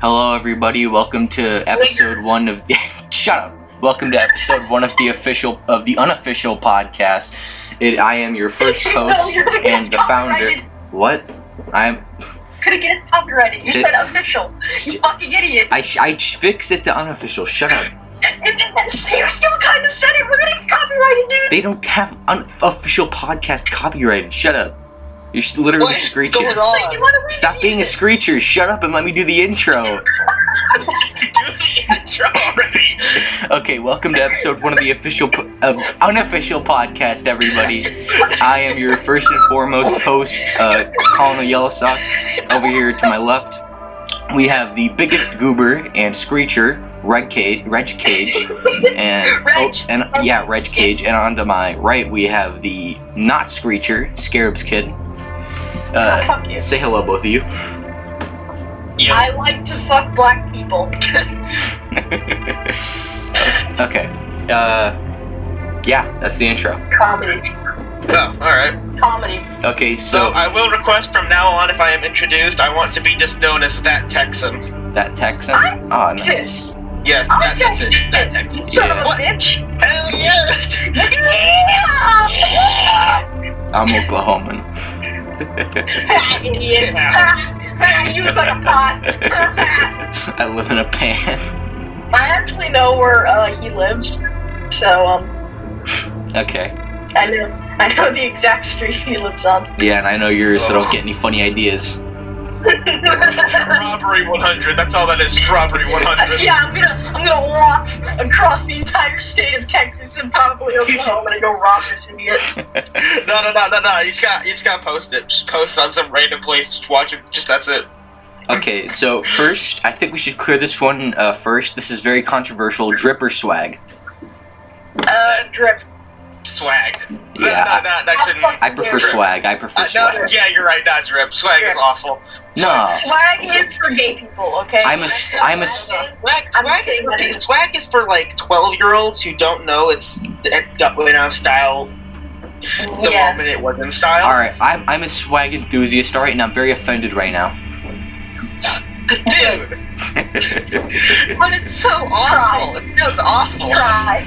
Hello, everybody. Welcome to episode 1 of the. Shut up. Welcome to episode 1 of the Unofficial podcast. I am your first host and the founder. What? Couldn't get it copyrighted. You said official. You fucking idiot. I fixed it to unofficial. Shut up. You still kind of said it. We're gonna get copyrighted, dude. They don't have unofficial podcast copyrighted. Shut up. You're literally screeching. Stop being a screecher. Shut up and let me do the intro. Do the intro already. Okay, welcome to episode 1 of the unofficial podcast, everybody. I am your first and foremost host, Colin Yellowstock. Over here to my left, we have the biggest goober and screecher, Reg Cage, and Reg Cage. And on to my right, we have the not screecher, Scarab's Kid. Fuck you. Say hello, both of you. Yeah. I like to fuck black people. Okay. Yeah, that's the intro. Comedy. Oh, alright. Comedy. Okay, So so I will request from now on, if I am introduced, I want to be just known as that Texan. that Texan. I'm Oh, no. Texas. Yes, I'm that Texan. Texan. That Texan. Son of a Yeah. bitch. Hell yeah! I'm Oklahoman. Idiot. You look like a pot. I live in a pan. I actually know where he lives, so Okay. I know the exact street he lives on. Yeah, and I know yours, so don't get any funny ideas. Strawberry 100, that's all that is, Strawberry 100. Yeah, I'm gonna walk across the entire state of Texas and probably Oklahoma and go rob this idiot. No, you just gotta post it. Just post it on some random place, just watch it, that's it. Okay, so first, I think we should clear this one first. This is very controversial. Drip or swag? Drip. Swag. Yeah, That shouldn't... I prefer Drip. swag. I prefer No, swag. yeah, you're right, not drip. Swag is awful. No. Swag is for gay people, okay? Swag is for like 12-year-olds who don't know it went out of style the moment it was in style. Alright, I'm a swag enthusiast, alright, and I'm very offended right now. Dude! But it's so awful. It sounds awful. Try.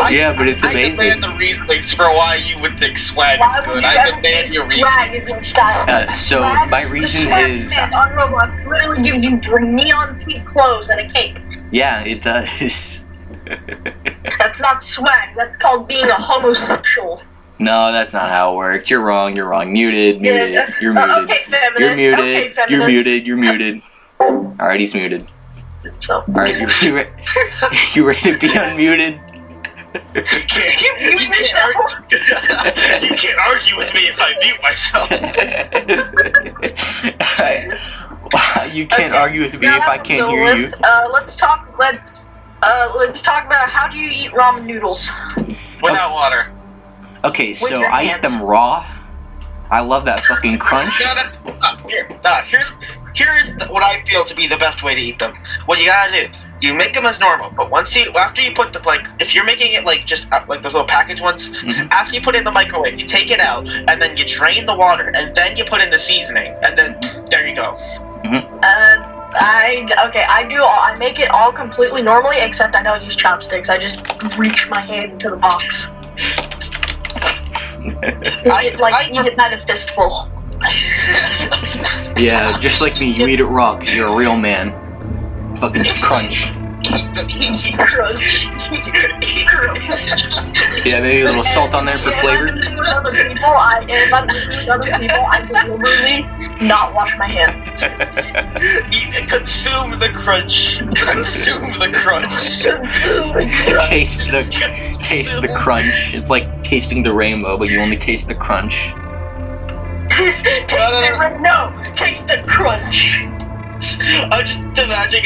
Yeah, but it's I amazing. demand the reasons for why you would think swag Why is would good. you I ever demand your think swag reasons. is in style? So Swag- my the reason swag is, band on Roblox literally gives you neon pink clothes and a cape. yeah, it does. That's not swag. That's called being a homosexual. No, that's not how it works. You're wrong. Muted. Yeah, You're muted. Okay, feminist. You're muted. Okay, feminist. You're muted. Alright, he's muted. So. Alright, you ready to be unmuted? You can't argue with me if I mute myself. You can't argue with me if I can't hear you. Let's talk about how do you eat ramen noodles? Without water. Okay, so your I eat hands. them raw. I love that fucking crunch. Here's what I feel to be the best way to eat them. What you gotta do, you make them as normal, but after you put if you're making it like just like those little package ones, after you put it in the microwave, you take it out, and then you drain the water, and then you put in the seasoning, and then there you go. I make it all completely normally, except I don't use chopsticks. I just reach my hand into the box. Eat it by the fistful. Yeah, just like me, you eat it raw because you're a real man. Fucking crunch. Crunch. Yeah, maybe a little salt on there for flavor. If I'm with other people, I deliberately not wash my hands. Consume the crunch. Consume the crunch. Taste the crunch. It's like tasting the rainbow, but you only taste the crunch. Taste the crunch. I'm just imagining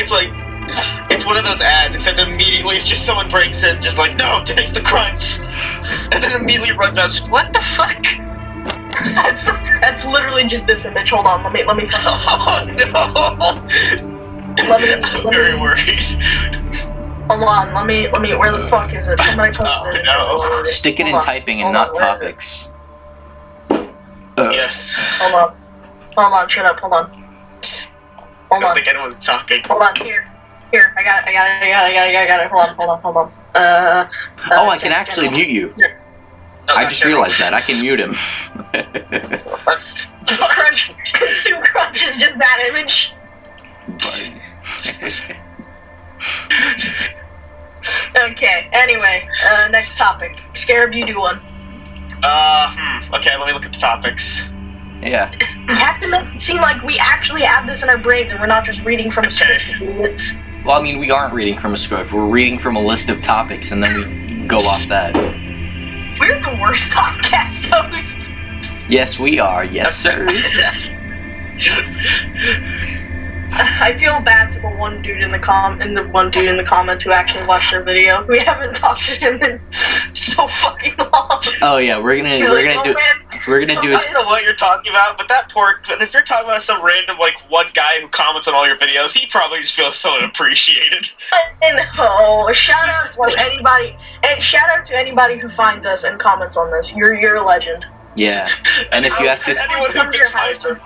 it's one of those ads, except immediately it's just someone breaks in, just like, no, taste the crunch, and then immediately runs out. What the fuck? That's literally just this image. Hold on, let me. Oh no! I'm very worried. Hold on, let me. Where the fuck is it? Somebody posted it. No. Stick it in typing and not topics. Yes. Hold on, shut up, hold on. I don't think anyone's talking. Hold on, here. I got it. Hold on. Oh, I can actually mute you. Here. No, I just realized that. I can mute him. Consume Crunch is just that image. Okay, anyway, next topic. Scarab, you do one. Okay, let me look at the topics. Yeah. We have to make it seem like we actually have this in our brains and we're not just reading from a script. Idiots. Well, I mean, we aren't reading from a script. We're reading from a list of topics, and then we go off that. We're the worst podcast hosts. Yes, we are. Yes, sir. I feel bad for the one dude in the comments who actually watched our video. We haven't talked to him in so fucking long. Oh yeah, we're gonna do. I don't know what you're talking about, but if you're talking about some random one guy who comments on all your videos, he probably just feels so unappreciated. And shout out to anybody who finds us and comments on this. You're a legend. Yeah, and if you ask it, anyone who just finds us,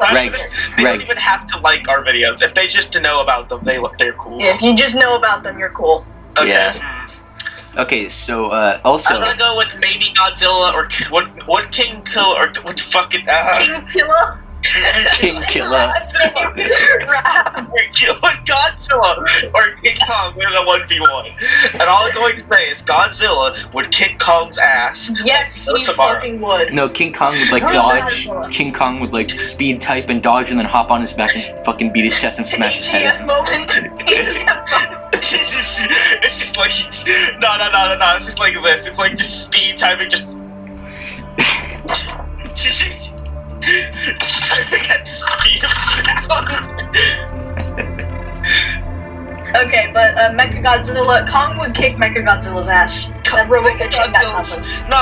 they don't even have to like our videos. If they just to know about them, they're cool. Yeah, if you just know about them, you're cool. Okay. Yeah. Okay, so also. I'm gonna go with maybe Godzilla or what King Kill or what fucking King Killer. King Killer. Godzilla or King Kong in a 1v1. And all I'm going to say is Godzilla would kick Kong's ass. Yes, he fucking would. No, King Kong would dodge. King Kong would speed type and dodge and then hop on his back and fucking beat his chest and smash his head in. It's just like no. It's just like this. It's like just speed typing, just. Typing at the speed of sound. Okay, but Mechagodzilla, Kong would kick Mechagodzilla's ass. That robot bitch ain't got nothing. No.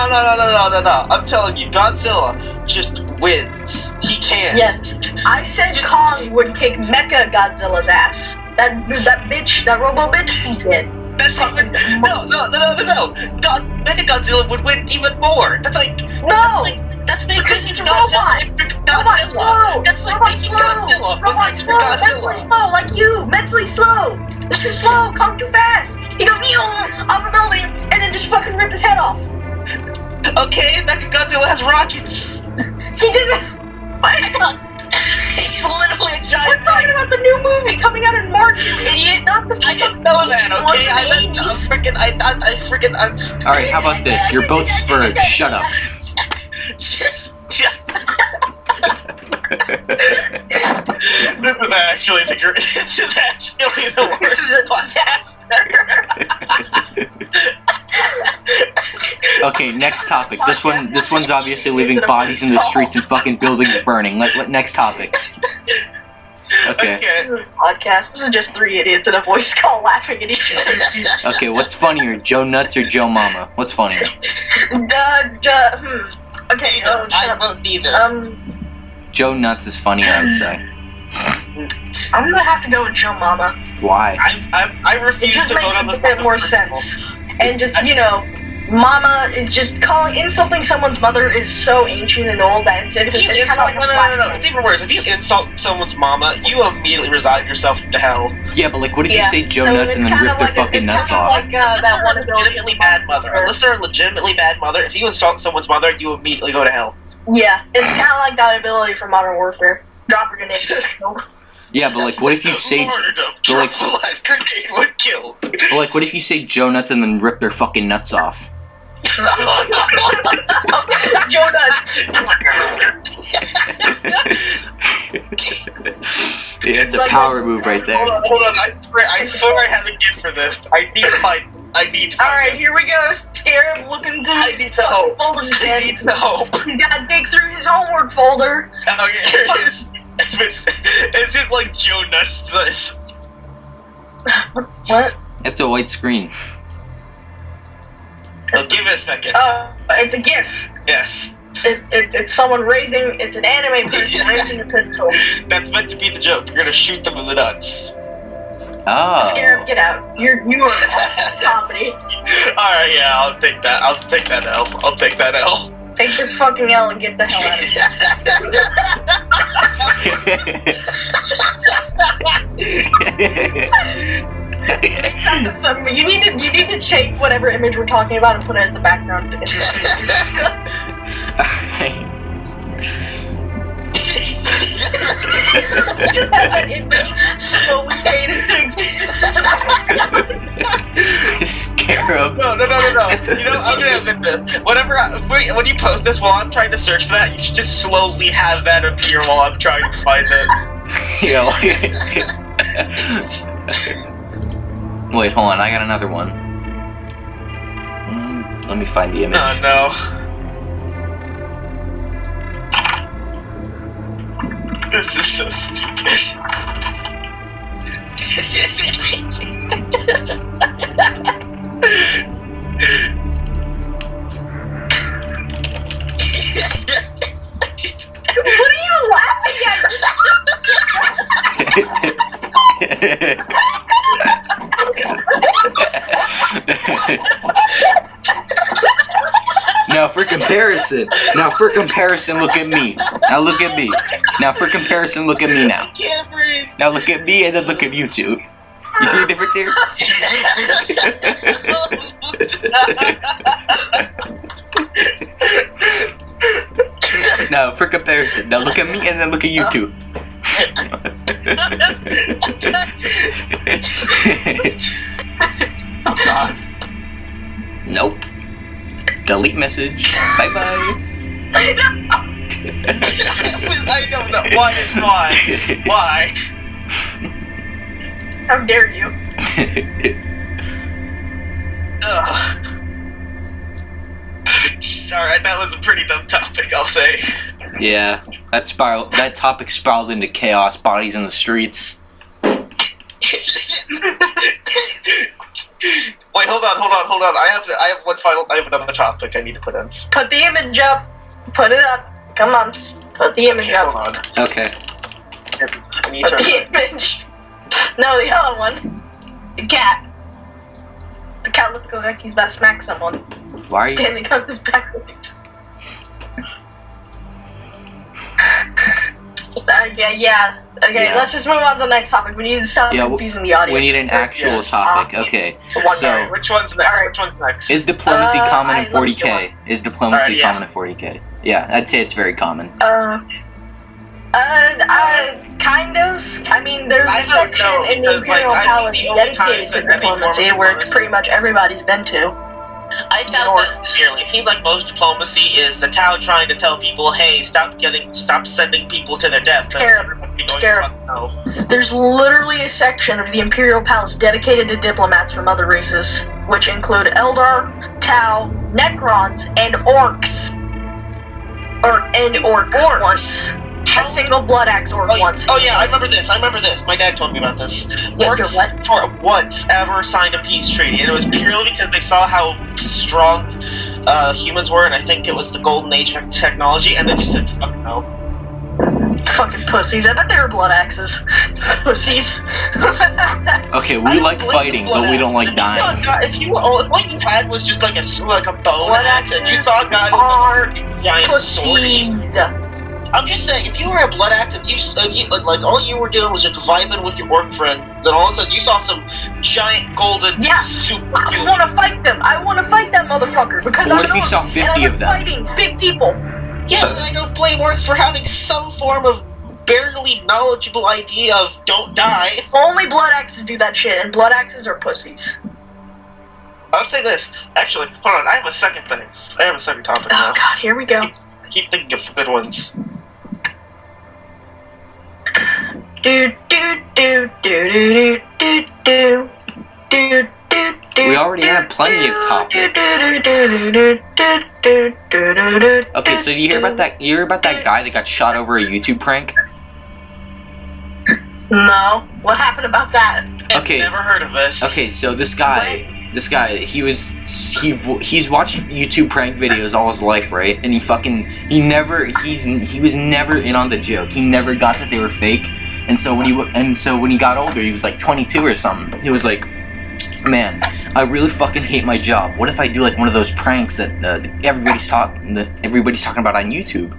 I'm telling you, Godzilla just wins. He can. Yes, I said Kong would kick Mechagodzilla's ass. That bitch, that robo bitch, he did. That's even no. Mechagodzilla would win even more. That's like no. That's because he's a robot. Godzilla. That's like making Godzilla. Robot slow. Mentally slow, like you. Mentally slow. This is slow. Kong too fast. He goes off a building and then just fucking rip his head off. Okay, Mechagodzilla has rockets. He doesn't. He's literally a giant. We're talking about the new movie coming out in March, you idiot. Not the. I didn't know that. Okay, I'm. Alright, how about this? You're both spurred. Shut up. This is actually the worst disaster. Okay, next topic. This one's obviously leaving bodies in the streets and fucking buildings burning. Next topic. Okay. Podcast. This is just three idiots in a voice call laughing at each other. Okay, what's funnier, Joe Nuts or Joe Mama? What's funnier? Okay, I won't neither. Joe Nuts is funny, I would say. I'm gonna have to go with Joe Mama. Why? I refuse to vote on this. It just makes a bit more sense. And just, Mama is just insulting someone's mother is so ancient and old that it's kind of like no. It's even worse. If you insult someone's mama, you immediately resign yourself to hell. Yeah, but what if you say Joe Nuts and then rip their fucking nuts off? Like that one legitimately bad mother. Unless they're a legitimately bad mother, if you insult someone's mother, you immediately go to hell. Yeah, it's kind of like that ability from Modern Warfare. Drop a grenade. Yeah, but what if you say... Drop a live grenade would kill. But what if you say Joe Nuts and then rip their fucking nuts off? Joe Nuts. Yeah, it's a power move right there. Hold on. I swear I have a gift for this. I need to find. Alright, here we go. Scarab looking through his folders again. I need the hope. He's gotta dig through his homework folder. Oh, yeah, here it is. It's just like Joe Nuts this. What? It's a white screen. Give it a second. It's a GIF. Yes. It's someone raising. It's an anime person raising a pistol. That's meant to be the joke. You're gonna shoot them in the nuts. Oh. Scarab, get out. You are comedy. Alright, yeah, I'll take that. I'll take that L. Take this fucking L and get the hell out of here. You need to take whatever image we're talking about and put it as the background. Alright. Just have that image slowly fading to existence. Scarab. No. You know, I'm gonna admit this. When you post this while I'm trying to search for that, you should just slowly have that appear while I'm trying to find it. Yo. Wait, hold on. I got another one. Let me find the image. Oh no. This is so stupid. What are you laughing Now for comparison, look at me. Now look at me. Now for comparison, look at me now. I can't breathe. Now look at me and then look at you two. You see the difference here? Now for comparison, now look at me and then look at you two. Oh god. Nope. Delete message. Bye bye. I don't know. Why? Why? How dare you? Ugh. Alright, that was a pretty dumb topic, I'll say. Yeah, that topic spiraled into chaos, bodies in the streets. Wait, hold on. I have another topic I need to put in. Put the image up. Put it up. Come on. Put the image up. Hold on. Okay. I need Put to. the image. No, the other one. The cat. The cat looks like he's about to smack someone. Why are you? Standing on his back legs. Yeah. Okay, Yeah. let's just move on to the next topic. We need to stop confusing the audience. We need an actual Yes. topic. Okay. So, Which one's next? Alright. Which one's next? is diplomacy common in I love 40k? Is diplomacy Alright, yeah. common in 40k? Yeah, I'd say it's very common. Kind of. I mean, there's I a don't section know, in the because, like, Imperial I think Palace the only dedicated times to that any diplomacy, form of where diplomacy- pretty much everybody's been to. I doubt that sincerely. It seems like most diplomacy is the Tau trying to tell people, hey, stop sending people to their death. Scarab. There's literally a section of the Imperial Palace dedicated to diplomats from other races, which include Eldar, Tau, Necrons, and Orcs. Orc once. A single Blood Axe Orc once. Oh yeah, I remember this. My dad told me about this. Yeah, Orcs what? for once ever signed a peace treaty, and it was purely because they saw how strong humans were, and I think it was the Golden Age technology, and they just said, fuck no. Fucking pussies. I bet they were Blood Axes. Pussies. Okay, we like fighting, but we don't like dying. If what you had was just like a bone Blood axe, and you Axes saw a guy are with a giant sword. pussies. I'm just saying, if you were a blood axe and you like all you were doing was just vibing with your orc friends, and all of a sudden you saw some giant golden super I human. want to fight them. I want to fight that motherfucker because But what I'm if you saw 50 and I'm of them? fighting big people. Yeah, and I don't blame orcs for having some form of barely knowledgeable idea of don't die. Only Blood Axes do that shit, and Blood Axes are pussies. I would say this. Actually, hold on. I have a second thing. I have a second topic now. Oh god, here we go. I keep thinking of good ones. Do do do do do do do do do. We already have plenty of topics. Okay, so do you hear about that? You hear about that guy that got shot over a YouTube prank? No. What happened about that? Okay. Never heard of this. Okay, so this guy, he's watched YouTube prank videos all his life, right? And he was never in on the joke. He never got that they were fake. And so when he got older, he was like 22 or something. He was like, man, I really fucking hate my job. What if I do like one of those pranks that everybody's talking about on YouTube?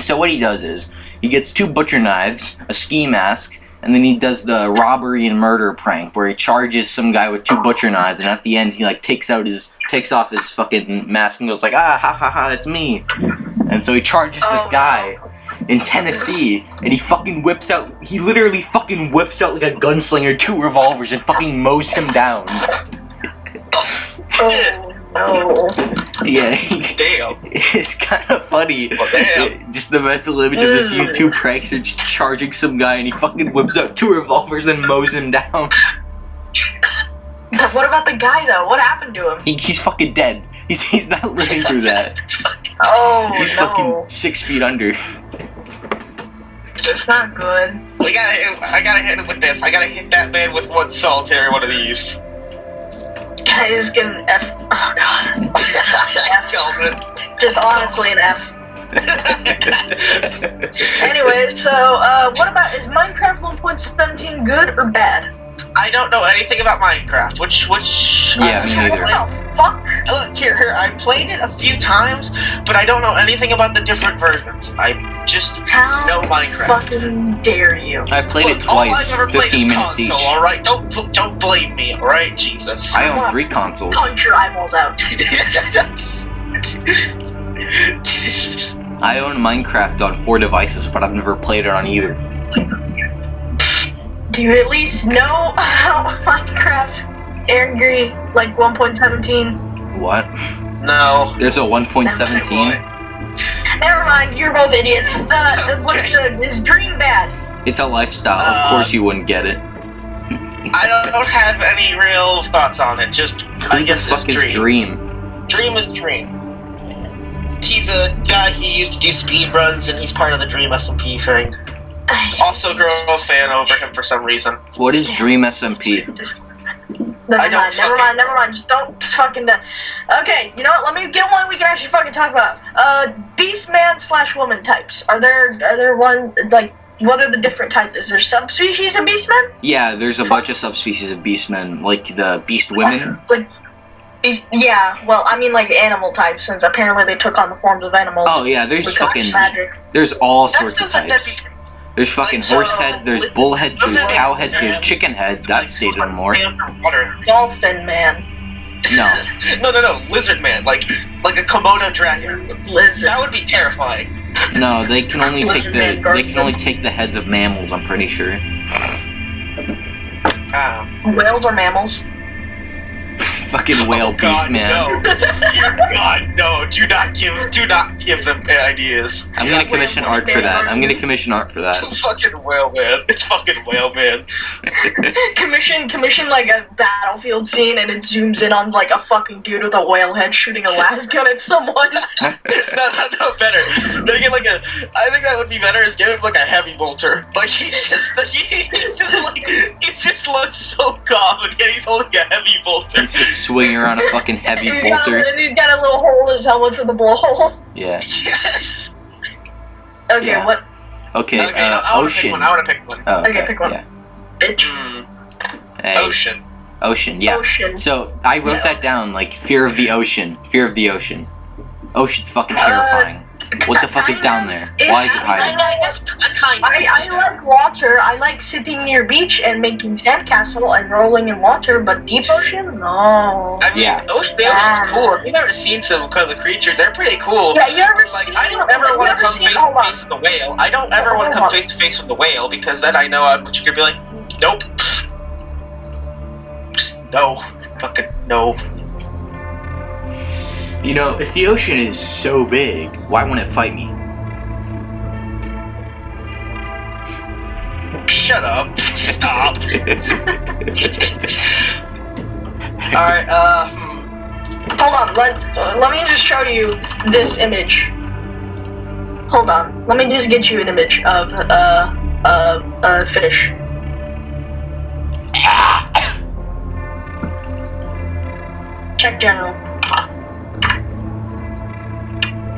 So what he does is he gets 2 butcher knives, a ski mask, And then he does the robbery and murder prank where he charges some guy with 2 butcher knives, and at the end he like takes off his fucking mask and goes like, ah, ha ha ha, it's me. And so he charges this guy in Tennessee, and he literally fucking whips out like a gunslinger 2 revolvers and fucking mows him down. Oh no. Yeah, Damn. it's kind of funny. Well, damn. Just the mental image of this YouTube prank, they're just charging some guy and he fucking whips out 2 revolvers and mows him down. What about the guy though? What happened to him? He's fucking dead. He's not living through that. Oh He's no. fucking 6 feet under. It's not good. I gotta hit him with this. I gotta hit that man with one solitary one of these. Can I just get an F? Oh god. F. Kelvin. Just honestly an F. Anyway, so what about, is Minecraft 1.17 good or bad? I don't know anything about Minecraft. Which? Yeah, me neither. What the fuck? Look here. I played it a few times, but I don't know anything about the different versions. I just How know Minecraft. fucking dare you? I played it all twice, I've ever played 15 is minutes console, each. All right, don't blame me. All right, Jesus. I own 3 consoles. Punch your eyeballs out. I own Minecraft on 4 devices, but I've never played it on either. Do you at least know how Minecraft angry like 1.17? What? No. There's a 1.17? Never mind, you're both idiots. Is Dream bad? It's a lifestyle. Of course you wouldn't get it. I don't have any real thoughts on it. Just Who I the guess fuck it's is Dream? Dream is Dream. He's a guy who used to do speed runs, and he's part of the Dream SMP thing. Also, girls fan over him for some reason. What is Dream SMP? Never mind. Just don't fucking. Okay, you know what? Let me get one we can actually fucking talk about. Beastman/woman types. Are there one like? What are the different types? Is there subspecies of beastmen? Yeah, there's a bunch of subspecies of beastmen, like the beast women. Like beast. Yeah. Well, I mean like animal types, since apparently they took on the forms of animals. Oh yeah, there's Which fucking. is magic. There's all That sorts of sounds like types. that'd be- There's fucking like, horse so- heads, there's bull heads, there's cow heads, there's chicken heads. That's stated in more. Water. Dolphin man. No. No. Lizard man, like a Komodo dragon. Lizard. That would be terrifying. No, they can only take Lizard man, the heads of mammals, I'm pretty sure. Whales are mammals. Fucking whale beast man. No. Dear God, no! Do not give them ideas. I'm gonna commission art for that. Fucking whale man. It's fucking whale man. Commission like a battlefield scene, and it zooms in on like a fucking dude with a whale head shooting a las gun at someone. No, better. They get like I think that would be better is give him like a heavy bolter. Like he just looks so calm, and yet he's holding a heavy bolter. He's just swinging around a fucking heavy And bolter. he's got a little hole in his helmet for the blowhole. Yeah. Yes. Okay, Yeah. what? Okay, I wanna ocean. I want to pick one. Oh, Okay, pick one. Yeah. Bitch. Hey, Ocean. Ocean, yeah. Ocean. So, I wrote that down, like, fear of the ocean. Fear of the ocean. Ocean's fucking terrifying. What the fuck is down there? Why is it hiding? I like water. I like sitting near beach and making sandcastle and rolling in water, but deep ocean? No. I mean, Yeah. the ocean's cool. If you've ever seen some of the creatures, they're pretty cool. Yeah, you ever Like, seen? I don't ever want to come face hold to on. face with the whale. I don't ever want to come face to face with the whale because then I know I'm just gonna be like, nope. No. Fucking no. You know, if the ocean is so big, why won't it fight me? Shut up. Stop. Alright, Hold on, let me just show you this image. Hold on, let me just get you an image of fish. Check general.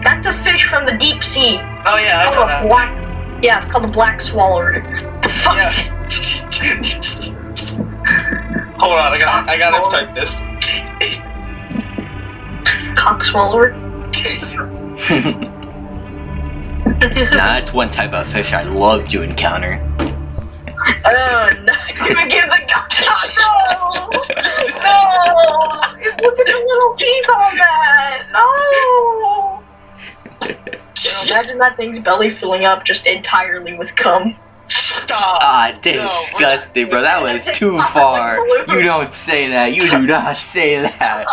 That's a fish from the deep sea. oh yeah, I know Called a that. black. Yeah, it's called a black swallowed. The fuck? Yeah. Hold on, I gotta type this. Cock swallower. Nah, that's one type of fish I'd love to encounter. No, you give the no, no. Look at the little teeth on that. No. Imagine that thing's belly filling up just entirely with cum. Stop. Ah, disgusting, bro. That was too far. You don't say that. You do not say that.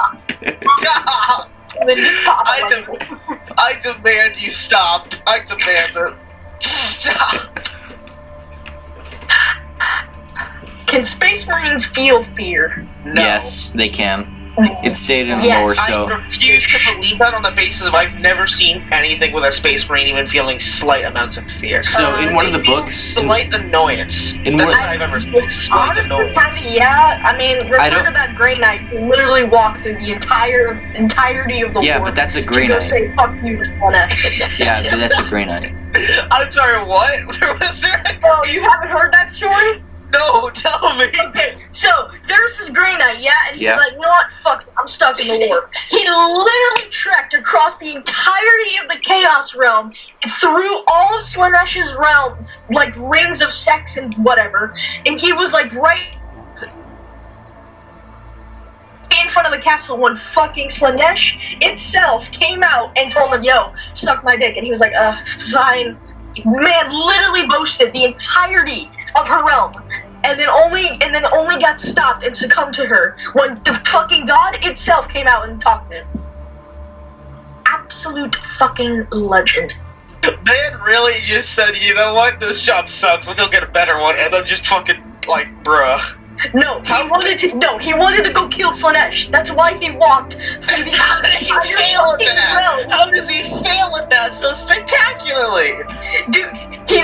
Stop. And then just pop it. I demand you stop. I demand it. Stop. Can Space Marines feel fear? No. Yes, they can. It's stated in the Yes, lore, so. I refuse to believe that on the basis of I've never seen anything with a Space Marine even feeling slight amounts of fear. So, in one of the They feel books. slight annoyance. in That's one- what I've ever seen. Slight Honestly, annoyance. kinda, yeah. I mean, I refer don't- to that Grey Knight who literally walked through the entirety of the Yeah, war but that's a to Grey go Knight. say fuck you to Slanesh. Yeah, but that's a Grey Knight. I'm sorry, what? Was there a... Oh, you haven't heard that story? No, tell me. Okay, so there's this Grey Knight, yeah, and he's Yeah. like, you know what, fuck it, I'm stuck in the war. He literally trekked across the entirety of the Chaos Realm, through all of Slanesh's realms, like rings of sex and whatever, and he was like right in front of the castle when fucking Slanesh itself came out and told him, yo, suck my dick, and he was like, fine. Man literally boasted the entirety of her realm, and then only got stopped and succumbed to her when the fucking god itself came out and talked to him. Absolute fucking legend. Man really just said, you know what, this job sucks, we'll go get a better one, and then just fucking, like, bruh. No, he wanted to go kill Slanesh. That's why he walked through the How did he entire fail at fucking that? realm. How does he fail at that so spectacularly? Dude, he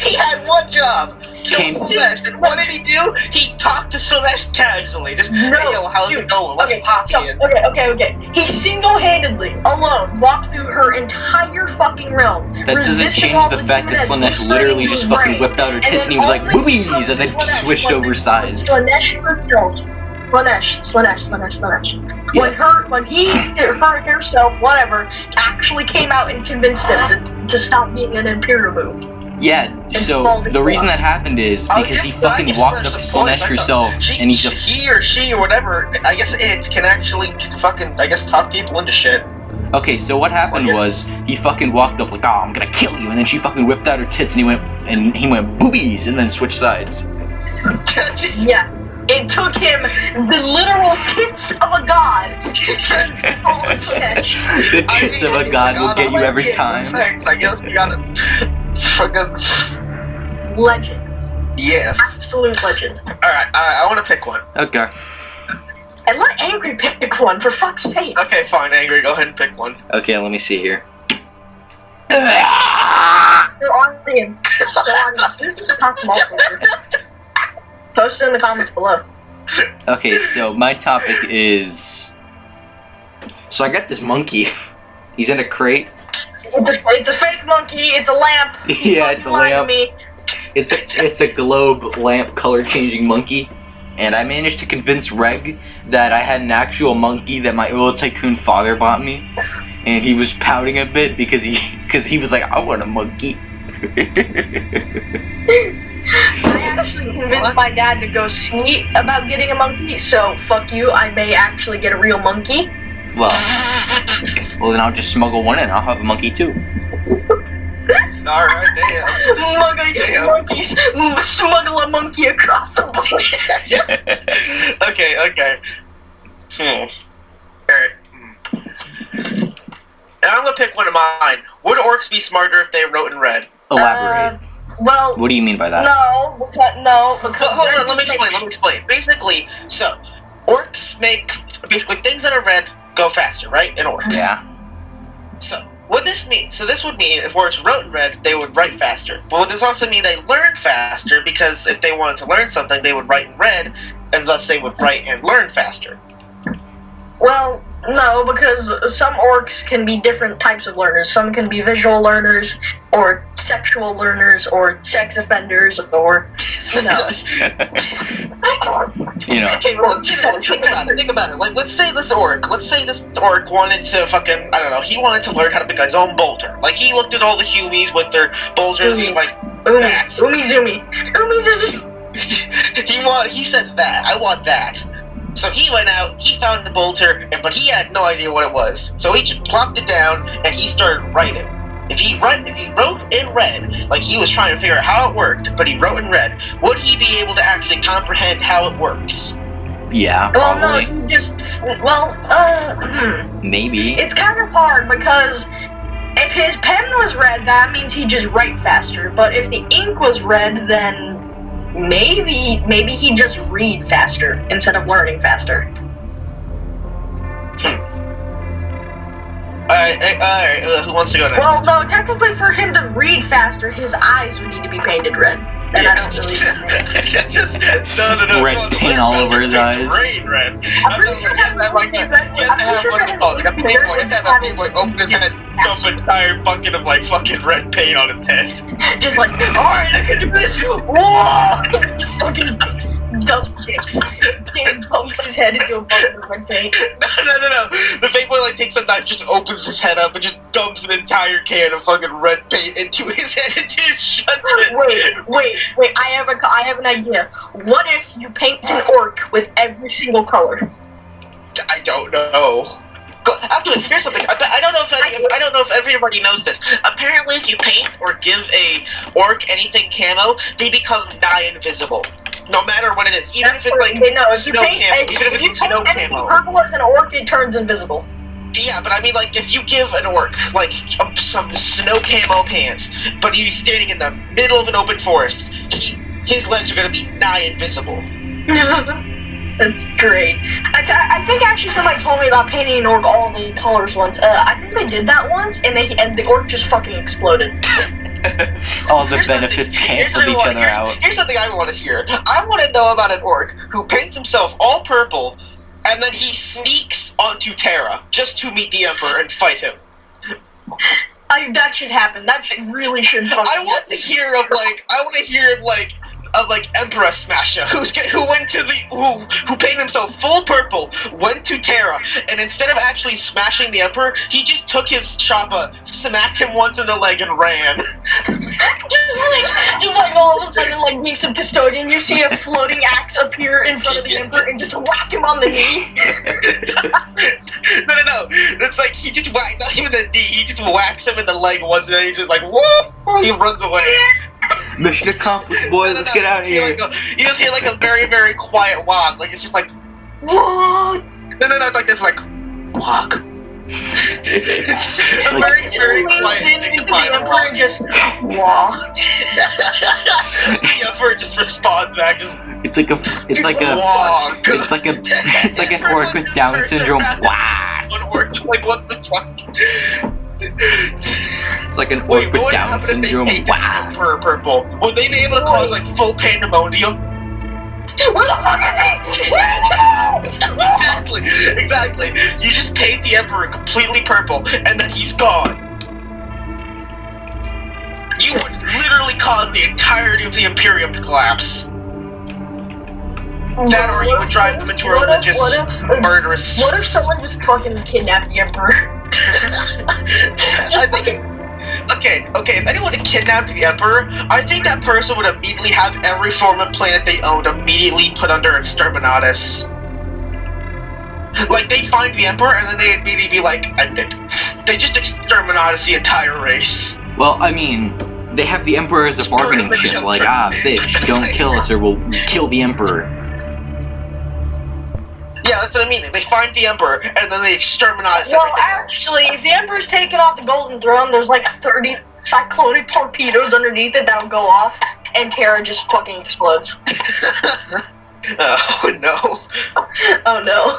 He had one job, kill Came- Slanesh, and what did he do? He talked to Slanesh casually, just, hey yo, how's it going, what's poppin'? Okay. He single-handedly, alone, walked through her entire fucking realm. That doesn't resisting change all the fact that Slanesh Slanesh literally was just fucking right. whipped out her tits and he was like, boobies! And then switched over sides. Slanesh herself. Slanesh. Yeah. When her herself, whatever, actually came out and convinced him to stop being an Imperial boo. Yeah, so the reason that happened is because he fucking walked up to Slanesh herself and he's a. He or she or whatever, I guess it can actually fucking, I guess, talk people into shit. Okay, so what happened was he fucking walked up like, oh, I'm gonna kill you, and then she fucking whipped out her tits and he went boobies and then switched sides. Yeah. It took him the literal tits of a god to control Slanesh. The tits of a god will get you every time. Sex, I guess you gotta fucking Legend. yes. Absolute legend. Alright, I wanna pick one. Okay. And let Angry pick one, for fuck's sake. Okay, fine, Angry, go ahead and pick one. Okay, let me see here. They're on the Post it in the comments below. Okay, so my topic is. So I got this monkey. He's in a crate. It's a fake monkey. It's a lamp. Yeah, it's a Lying to lamp. me. It's a globe lamp color changing monkey. And I managed to convince Reg that I had an actual monkey that my oil tycoon father bought me. And he was pouting a bit because he was like, I want a monkey. I actually convinced my dad to go see about getting a monkey, so fuck you, I may actually get a real monkey. Well, then I'll just smuggle one in. I'll have a monkey too. Alright, damn. Monkeys, smuggle a monkey across the border. Okay. Alright. And I'm gonna pick one of mine. Would orcs be smarter if they wrote in red? Elaborate. Well, What do you mean by that? no, because Hold on, let me explain. Basically, so, orcs make, basically, things that are red go faster, right? In orcs. Yeah. So, what this means, so this would mean if orcs wrote in red, they would write faster. But would this also mean they learn faster, because if they wanted to learn something, they would write in red, and thus they would write and learn faster? Well, no, because some orcs can be different types of learners. Some can be visual learners, or sexual learners, or sex offenders, or, you know. You know. Okay, well, think about it. Like, let's say this orc wanted to fucking, I don't know, he wanted to learn how to make his own boulder. Like, he looked at all the humies with their boulders, and like, that. Umi Zumi. He said that. I want that. So he went out, he found the bolter, but he had no idea what it was. So he just plopped it down and he started writing. If he wrote in red, like he was trying to figure out how it worked, but he wrote in red, would he be able to actually comprehend how it works? Yeah, Well, probably. no, you just Maybe. it's kind of hard because if his pen was red, that means he'd just write faster. But if the ink was red, then maybe he'd just read faster instead of learning faster. Alright, who wants to go next? Well, no, technically for him to read faster, his eyes would need to be painted red. And I don't really no. Red paint all over his eyes. Red. I'm pretty sure He has to have what's it called? Like a paintboy. He has to have a paintboy open his head, dump an entire bucket of like fucking red paint on his head. Just like, alright, I can do this. Whoa! Just fucking dump kicks. And pumps his head into a bucket of red paint. No. The paintboy like takes a knife, just opens his head up, and just dumps an entire can of fucking red paint into his head and just shuts it. Wait, I have an idea. What if you paint an orc with every single color? I don't know. Actually, here's something. I don't know if everybody knows this. Apparently, if you paint or give a orc anything camo, they become nigh invisible. No matter what it is, even if it's like snow camo, even if it's snow camo. Purple as an orc, it turns invisible. Yeah, but I mean, like, if you give an orc, like, some snow camo pants, but he's standing in the middle of an open forest, his legs are gonna be nigh invisible. That's great. I think actually somebody told me about painting an orc all the colors once. I think they did that once, and the orc just fucking exploded. All the benefits cancel each other out. Here's something I want to hear. I want to know about an orc who paints himself all purple, and then he sneaks onto Terra just to meet the Emperor and fight him. That should happen. That really should fucking I want to hear of Emperor Smasher, who painted himself full purple, went to Terra, and instead of actually smashing the Emperor, he just took his choppa, smacked him once in the leg, and ran. just like all of a sudden, like being some custodian, you see a floating axe appear in front of the Emperor and just whack him on the knee. No. It's like he just whacked, not even the knee, he just whacks him in the leg once, and then he just like, whoop, he runs away. Mission accomplished, boys. Let's get out of here. You just hear like a very, very quiet walk. Like it's just like, What? No. It's like this, like walk. It's a very, very quiet. The Emperor just walk. The Emperor just responds back. It's like an orc with Down syndrome. Wow. An orc. Like what the fuck? It's like an orc with Down syndrome. Wow. Purple. Would they be able to cause like full pandemonium? Where the fuck is he? Exactly. You just paint the Emperor completely purple, and then he's gone. You would literally cause the entirety of the Imperium to collapse. That, or you would drive them into a religious, murderous. What if someone just fucking kidnapped the Emperor? I think. Okay. If anyone had kidnapped the Emperor, I think that person would immediately have every form of planet they owned immediately put under exterminatus. Like, they'd find the Emperor, and then they'd immediately be like, ended. They just exterminatus the entire race. Well, I mean, they have the Emperor as a bargaining chip. Like, bitch, don't kill us or we'll kill the Emperor. Yeah, that's what I mean. They find the Emperor, and then they exterminatus everything actually, if the Emperor's taken off the Golden Throne, there's like 30 cyclonic torpedoes underneath it that'll go off, and Terra just fucking explodes. Oh no. Oh no.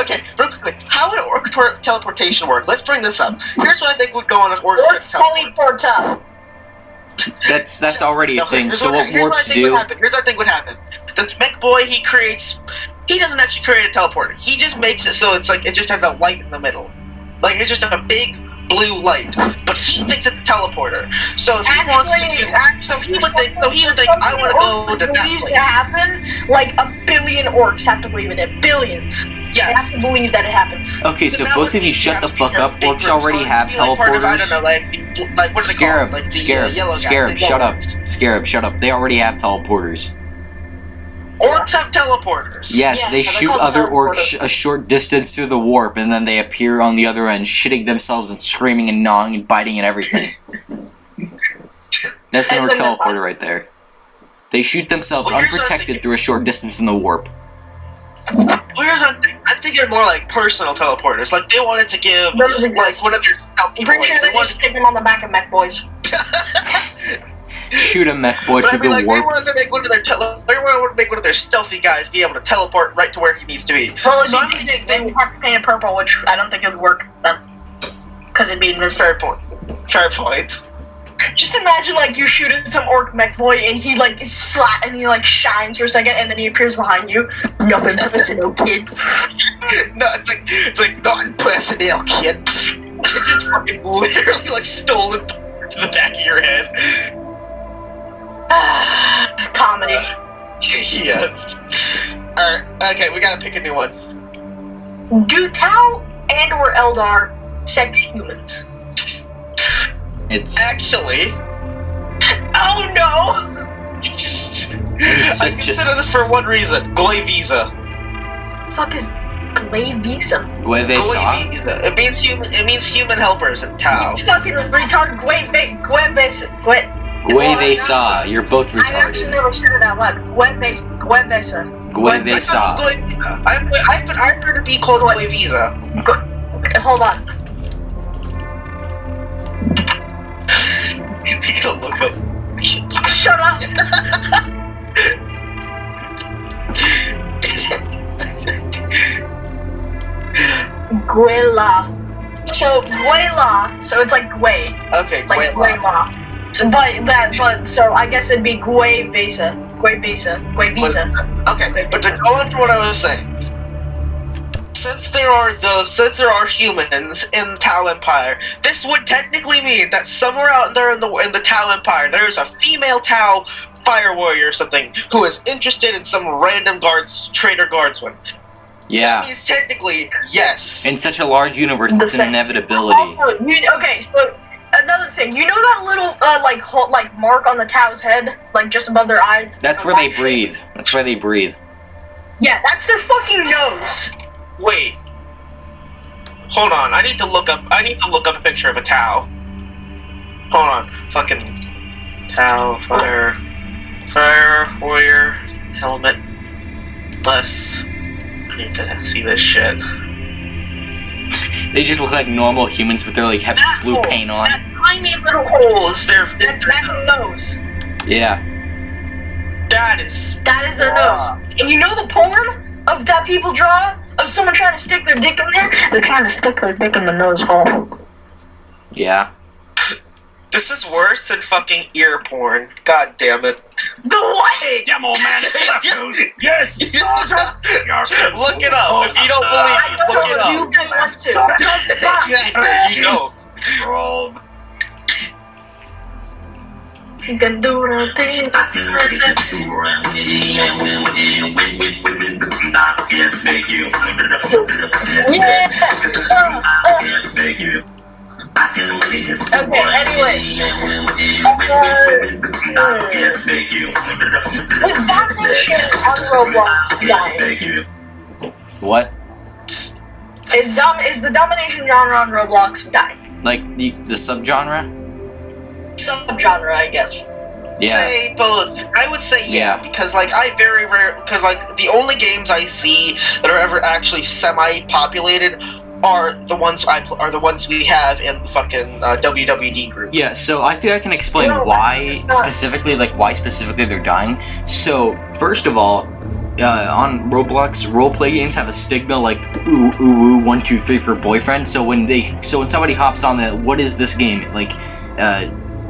Okay, real quickly, how would orc teleportation work? Let's bring this up. Here's what I think would go on if orc teleports up. That's already a thing. So what warps do? Here's what I think would happen. The mech boy he doesn't actually create a teleporter. He just makes it so it's like it just has a light in the middle. Like it's just a big blue light. But he thinks it's a teleporter. So if he wants to he would think I want to go to that place. To happen, like a billion orcs have to believe in it. Billions. Yes. They have to believe that it happens. Okay, so both of you shut the fuck up. Orcs already have teleporters. I don't know, like like what are they called? Like the yellow guys. Scarab, shut up. Scarab, shut up. They already have teleporters. Orcs have teleporters. Yes, Yeah, they they're shoot called other orcs teleporters. a short distance through the warp, and then they appear on the other end, shitting themselves and screaming and gnawing and biting and everything. That's an And orc then they're teleporter right there. They shoot themselves Well, here's what I'm unprotected thinking. through a short distance in the warp. Well, here's what I'm thinking more like personal teleporters. Like they wanted to give Those like exist. one of their stealthy I'm pretty boys. sure They they wanted just stick them on the back of mech boys. Shoot a mech boy But I through mean, the like, they warp. wanted to make one of their stealthy guys be able to teleport right to where he needs to be. Well, So I'm they thinking would have to paint it purple, which I don't think it would work then. Because it'd be invisible. fair point. Fair point. Just imagine, like, you're shooting some orc mech boy and he, like, is slat and he, like, shines for a second and then he appears behind you. Nothing personal, kid. No, it's like not personnel, kid. It's just fucking literally like stolen to the back of your head. Comedy. Yes. Alright, okay, we gotta pick a new one. Do Tau and or Eldar sex humans? It's Actually, Oh no! I such a- consider this for one reason. Goy visa. Fuck is Glade Visa? Goy Goy saw. visa. It means human helpers in Tau. You fucking retarded Glade Visa. Goy saw. You're both I actually retarded. never said it out loud. Glade Visa. Goy I thought saw. it was Goy visa. I've heard it be called Goy visa. Okay, hold on. You gotta look up. Shut up! Guela. So Guela. So it's like Gui, Okay, like Guela. Guela. So so I guess it'd be Gui Visa. Gui Visa. Okay, but to go on to what I was saying, since there are humans in the Tau Empire, this would technically mean that somewhere out there in the Tau Empire, there is a female Tau fire warrior or something who is interested in some random traitor guardsman. Yeah. That means technically yes. In such a large universe, The it's an sex. inevitability. Also, okay, so another thing, you know that little like mark on the Tau's head, like just above their eyes? That's where they breathe. That's where they breathe. Yeah, that's their fucking nose. Wait. Hold on. I need to look up a picture of a Tau. Hold on. Fucking Tau fire warrior helmet. Less. I need to see this shit. They just look like normal humans, but they're like have That blue hole, paint on. That tiny little hole is their. That's their nose. Yeah. That is. That is their nose. And you know the porn of that people draw of someone trying to stick their dick in there? They're trying to stick their dick in the nose hole. Yeah. This is worse than fucking ear porn. God damn it. The way! Demo man, yes. Look it up. If you don't believe me, look it You up. guys want to. Exactly. You know. You can do nothing. Okay, anyway. With Domination on Roblox dying, What? is the Domination genre on Roblox dying? Like the subgenre? Subgenre, I guess. Yeah. Say both. I would say yeah, because like because like the only games I see that are ever actually semi-populated are the ones we have in the fucking WWD group. Yeah, so I think I can explain why specifically they're dying. So, first of all, on Roblox, roleplay games have a stigma like ooh 1 2 3 for boyfriend. So when somebody hops on that, what is this game? Like,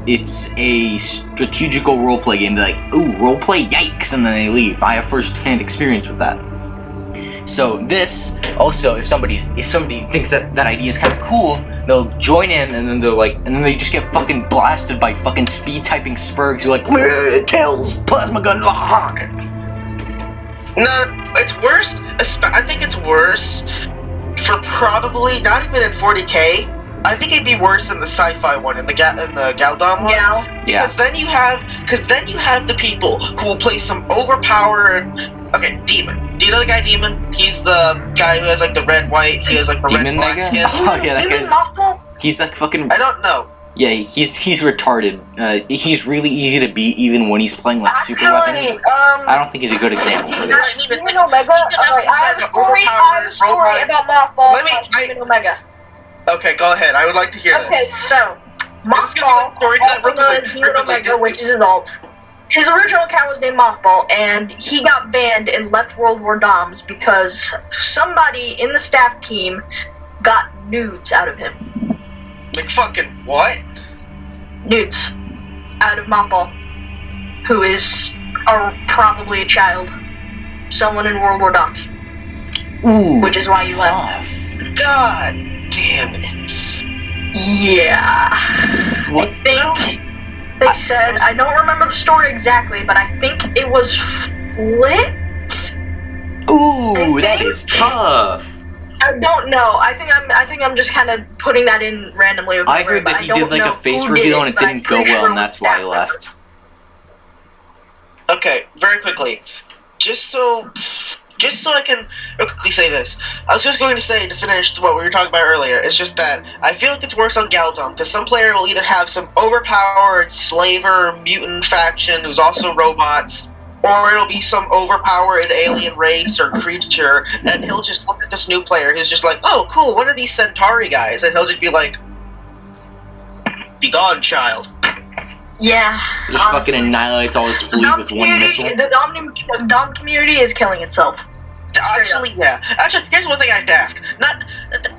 it's a strategical roleplay game. They're like, ooh, roleplay, yikes, and then they leave. I have first-hand experience with that. So this also, if somebody thinks that idea is kind of cool, they'll join in, and then they just get fucking blasted by fucking speed typing spurgs who are like, kills, plasma gun. No, it's worse. I think it's worse for probably not even in 40K, I think it'd be worse than the sci-fi one and the Galdom one. Yeah. Because then you have the people who will play some overpowered. Okay, Demon. Do you know the guy Demon? He's the guy who has like the red white. He has like the Demon red black Mega? skin. Oh yeah, that Demon guy's. Mothball? He's like fucking. I don't know. Yeah, he's retarded. He's really easy to beat even when he's playing like super weapons. I don't think he's a good example for this. Demon Omega. Alright, I have a story about Mothball. Demon Omega. Okay, go ahead. I would like to hear Okay, this. so This is gonna be the story time. Demon Omega, which is adult. His original account was named Mothball, and he got banned and left World War Doms because somebody in the staff team got nudes out of him. Like fucking what? Nudes out of Mothball, who is probably a child. Someone in World War Doms. Ooh. Which is why you left. Tough. God damn it. Yeah. What? I think they said, I don't remember the story exactly, but I think it was flipped. Ooh, I that think- is tough. I don't know. I think I'm just kind of putting that in randomly. I heard that he did like a face reveal and it didn't go well, and that's why he left. Okay, very quickly. Just so I can quickly say this. I was just going to say, to finish what we were talking about earlier, it's just that I feel like it's worse on Galdom, because some player will either have some overpowered slaver mutant faction who's also robots, or it'll be some overpowered alien race or creature, and he'll just look at this new player who's just like, oh, cool, what are these Centauri guys? And he'll just be like, be gone, child. Yeah. Just fucking annihilates all his fleet with one missile. The Dom community is killing itself. Actually, yeah. Actually, here's one thing I have to ask.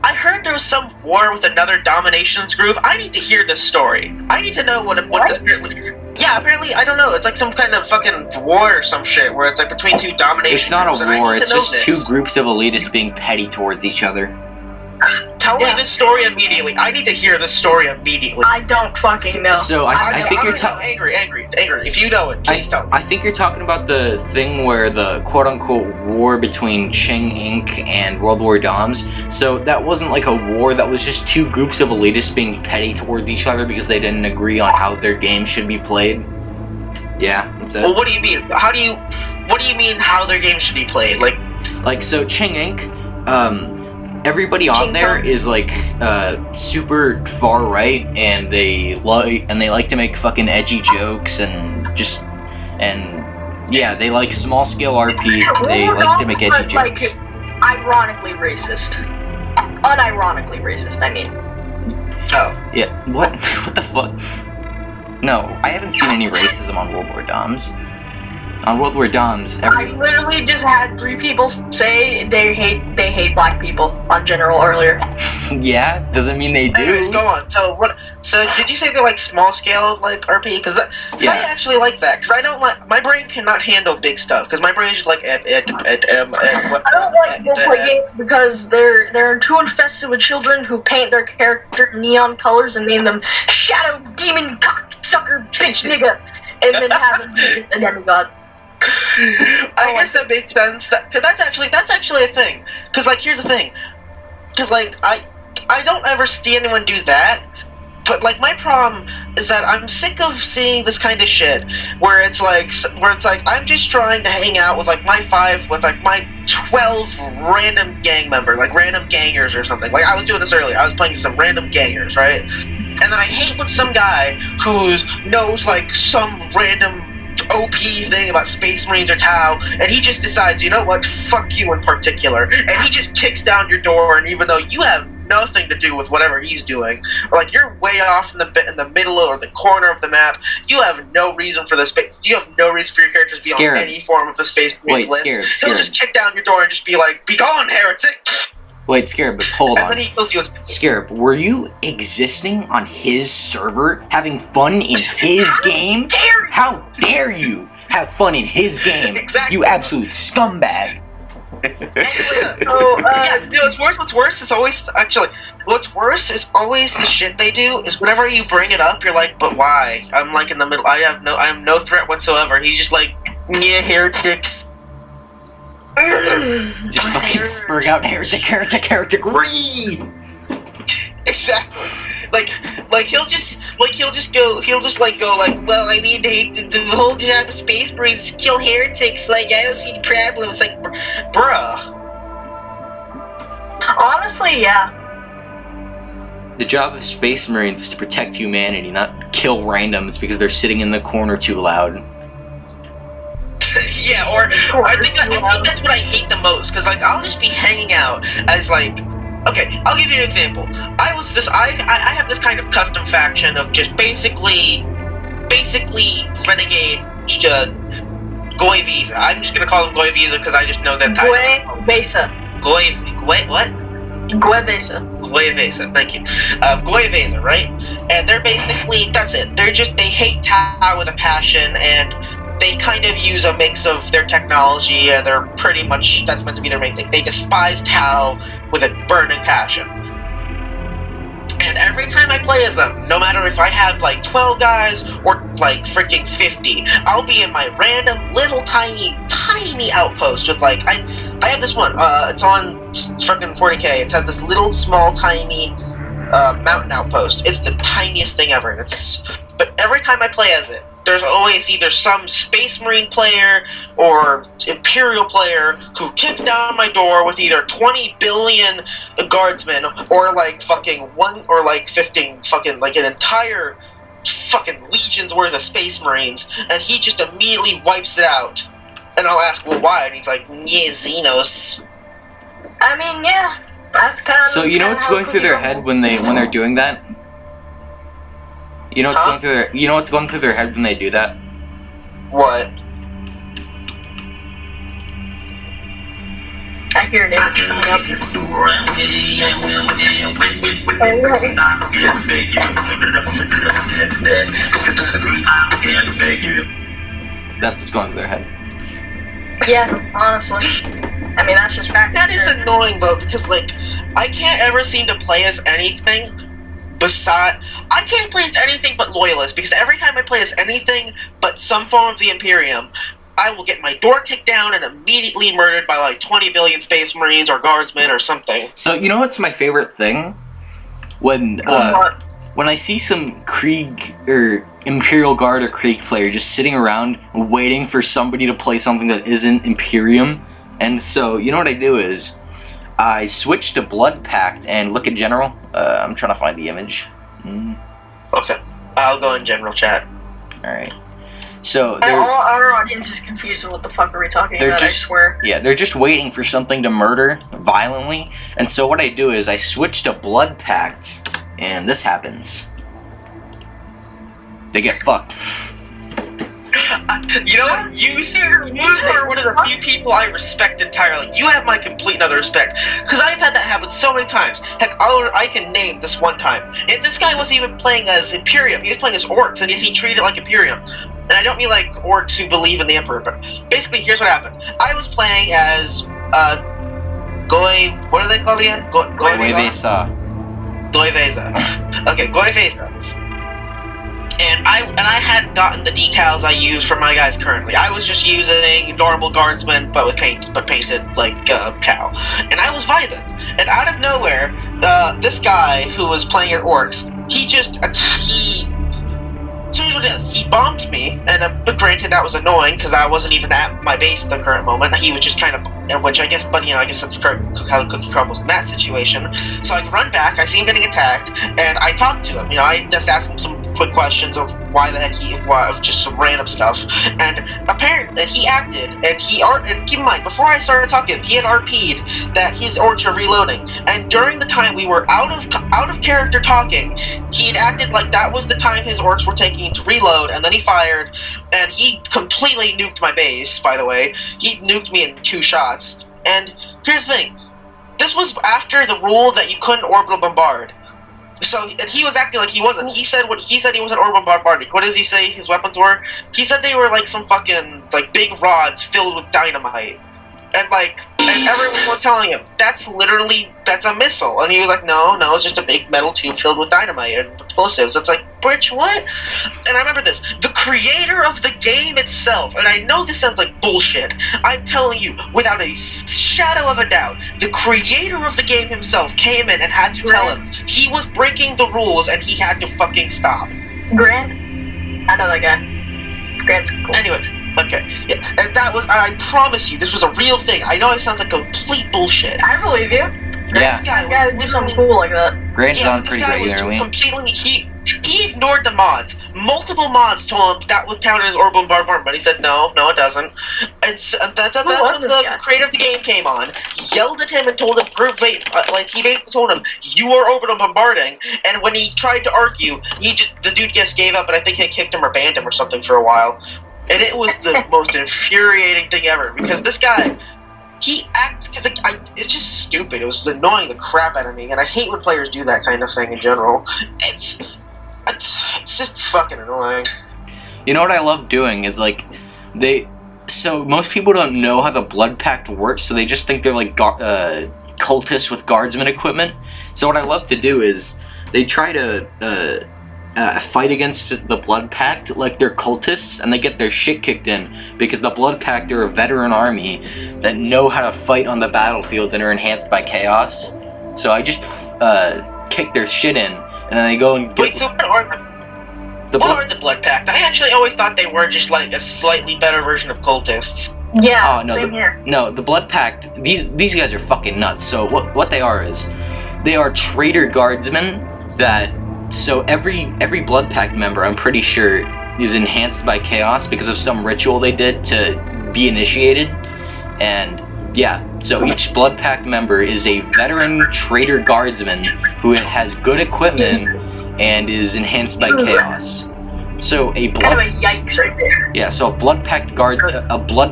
I heard there was some war with another Dominations group. I need to hear this story. I need to know what this. Yeah, apparently, I don't know. It's like some kind of fucking war or some shit where it's like between two Dominations. It's not groups, a and I war, need to it's know just this. two groups of elitists being petty towards each other. Tell me this story immediately. I need to hear this story immediately. I don't fucking know. So I think you're angry. If you know it, please tell me. I think you're talking about the thing where the quote-unquote war between Ching Inc. and World War Doms. So that wasn't like a war, that was just two groups of elitists being petty towards each other because they didn't agree on how their game should be played. Yeah, that's it. Well, what do you mean? What do you mean how their game should be played? Like so Ching Inc., everybody on there is like super far right, and they like to make fucking edgy jokes and yeah, they like small scale RP. They like to make edgy jokes. Ironically racist. Unironically racist, I mean. Oh. Yeah. What? What the fuck? No, I haven't seen any racism on World War Doms. On World War Doms, I literally just had 3 people say they hate black people on general earlier. Yeah, doesn't mean they do. Anyways, go on. So what? So did you say they're like small scale like RP? Because Yeah. I actually like that. Because I don't like my brain cannot handle big stuff. Because my brain's just like I don't like roleplay games because they're too infested with children who paint their character in neon colors and name them Shadow Demon Cocksucker Bitch Nigga, and then have them be a demigod. I guess that makes sense. Cause that's actually a thing. Cause like here's the thing. Cause like I don't ever see anyone do that. But like my problem is that I'm sick of seeing this kind of shit where it's like I'm just trying to hang out with like my 12 random gang members, like random gangers or something. Like I was doing this earlier. I was playing some random gangers, right? And then I hate when some guy who knows like some random OP thing about Space Marines or Tau, and he just decides, you know what, fuck you in particular, and he just kicks down your door, and even though you have nothing to do with whatever he's doing, or like you're way off in the middle or the corner of the map, you have no reason for you have no reason for your characters to be on any form of the Space Marines list. He'll just kick down your door and just be like, be gone, heretic! Wait, Scarab, but hold on. And then he kills you with Scarab, were you existing on his server, having fun in his game? How dare you have fun in his game? Exactly. You absolute scumbag. What's worse is always the shit they do is whenever you bring it up, you're like, but why? I'm like in the middle. I am no threat whatsoever. He's just like, yeah, heretics. Just fucking spurg out heretic, ree! Exactly. Like he'll just go well, I mean, the whole job of Space Marines is kill heretics. Like, I don't see the problem. It's like, bruh. Honestly, yeah. The job of Space Marines is to protect humanity, not kill randoms because they're sitting in the corner too loud. Yeah, or I think that's what I hate the most, because like I'll just be hanging out as like, okay, I'll give you an example. I have this kind of custom faction of just basically renegade Goy Visa. I'm just gonna call them Goy Visa because I just know that title. Goy Visa. Goy what? Goy Visa. Goy Visa, thank you. Goy Visa, right? And they're basically, that's it. They hate Tau with a passion, and they kind of use a mix of their technology, and they're pretty much, that's meant to be their main thing. They despise Tau with a burning passion. And every time I play as them, no matter if I have like 12 guys or like freaking 50, I'll be in my random little tiny outpost with like, I have this one, it's on freaking 40k, it has this little small tiny mountain outpost. It's the tiniest thing ever, but every time I play as it, there's always either some Space Marine player or Imperial player who kicks down my door with either 20 billion guardsmen or like fucking one or like 15 fucking like an entire fucking legion's worth of Space Marines, and he just immediately wipes it out. And I'll ask, well, why? And he's like, yeah, Xenos. I mean, yeah, that's kind of. So you know what's going through their head when they're doing that? You know what's going through their head when they do that? What? I hear it coming up. That's what's going through their head. Yeah, honestly. I mean, that's just fact. That is annoying though, because like, I can't ever seem to play as anything I can't play as anything but Loyalist, because every time I play as anything but some form of the Imperium, I will get my door kicked down and immediately murdered by like 20 billion Space Marines or Guardsmen or something. So you know what's my favorite thing? When I see some Krieg or Imperial Guard or Krieg player just sitting around waiting for somebody to play something that isn't Imperium, and so you know what I do is I switch to Blood Pact and look at General. I'm trying to find the image. Okay, I'll go in General chat. Alright. So all our audience is confused with what the fuck are we talking about, I swear. Yeah, they're just waiting for something to murder violently. And so what I do is I switch to Blood Pact, and this happens. They get fucked. You know what? You are one of the few people I respect entirely. You have my complete and utter respect. Because I've had that happen so many times. Heck, I can name this one time. And this guy wasn't even playing as Imperium. He was playing as Orcs, and he treated it like Imperium. And I don't mean like Orcs who believe in the Emperor, but basically, here's what happened. I was playing as, Goy... What are they called again? Goy Vesa. Goy Vesa. Okay, Goy Vesa. And I hadn't gotten the decals I use for my guys currently. I was just using normal Guardsmen, but painted like Tau. And I was vibing. And out of nowhere, this guy who was playing at Orcs, so here's what it is. He bombed me, and but granted that was annoying because I wasn't even at my base at the current moment. He was just kind of, which I guess that's how the cookie crumbles in that situation. So I run back, I see him getting attacked, and I talk to him. I just ask him some quick questions of why the heck of just some random stuff. And apparently he acted, and keep in mind, before I started talking, he had RP'd that his orcs were reloading. And during the time we were out of character talking, he had acted like that was the time his orcs were taking to reload, and then he fired, and he completely nuked my base, by the way. He nuked me in 2 shots. And here's the thing. This was after the rule that you couldn't orbital bombard. So, and he was acting like he wasn't. He said he wasn't orbital bombarding. What does he say his weapons were? He said they were like some fucking, like, big rods filled with dynamite. And everyone was telling him, that's a missile. And he was like, no, it's just a big metal tube filled with dynamite and explosives. It's like, Bridge, what? And I remember this. The creator of the game itself, and I know this sounds like bullshit, I'm telling you, without a shadow of a doubt, the creator of the game himself came in and had to tell him he was breaking the rules and he had to fucking stop. Grant? I know that guy. Grant's cool. Anyway, okay. Yeah, and that was, I promise you, this was a real thing. I know it sounds like complete bullshit. I believe you. This guy was gotta do something cool like that. Grant's on this pretty guy was regularly. completely, he ignored the mods. Multiple mods told him that would count as orbital bombardment, but he said no, it doesn't. And so, that's when the creator of the game came on, yelled at him and told him, he basically told him, you are orbital bombarding. And when he tried to argue, the dude just gave up, and I think they kicked him or banned him or something for a while. And it was the most infuriating thing ever, because this guy, it's just stupid. It was annoying the crap out of me, and I hate when players do that kind of thing in general. It's just fucking annoying. You know what I love doing is so most people don't know how the Blood Pact works, so they just think they're like cultists with guardsman equipment. So what I love to do is they try to fight against the Blood Pact like they're cultists, and they get their shit kicked in because the Blood Pact are a veteran army that know how to fight on the battlefield and are enhanced by chaos. So I just kick their shit in, and then they go and get... Wait, so what are the Blood Pact? I actually always thought they were just like a slightly better version of cultists. Yeah, same here. No, the Blood Pact, these guys are fucking nuts. So what they are is, they are traitor guardsmen that... So every Blood Pact member, I'm pretty sure, is enhanced by chaos because of some ritual they did to be initiated. And yeah, so each Blood Pact member is a veteran traitor guardsman who has good equipment and is enhanced by chaos. So a kind of a yikes right there. Yeah, so a Blood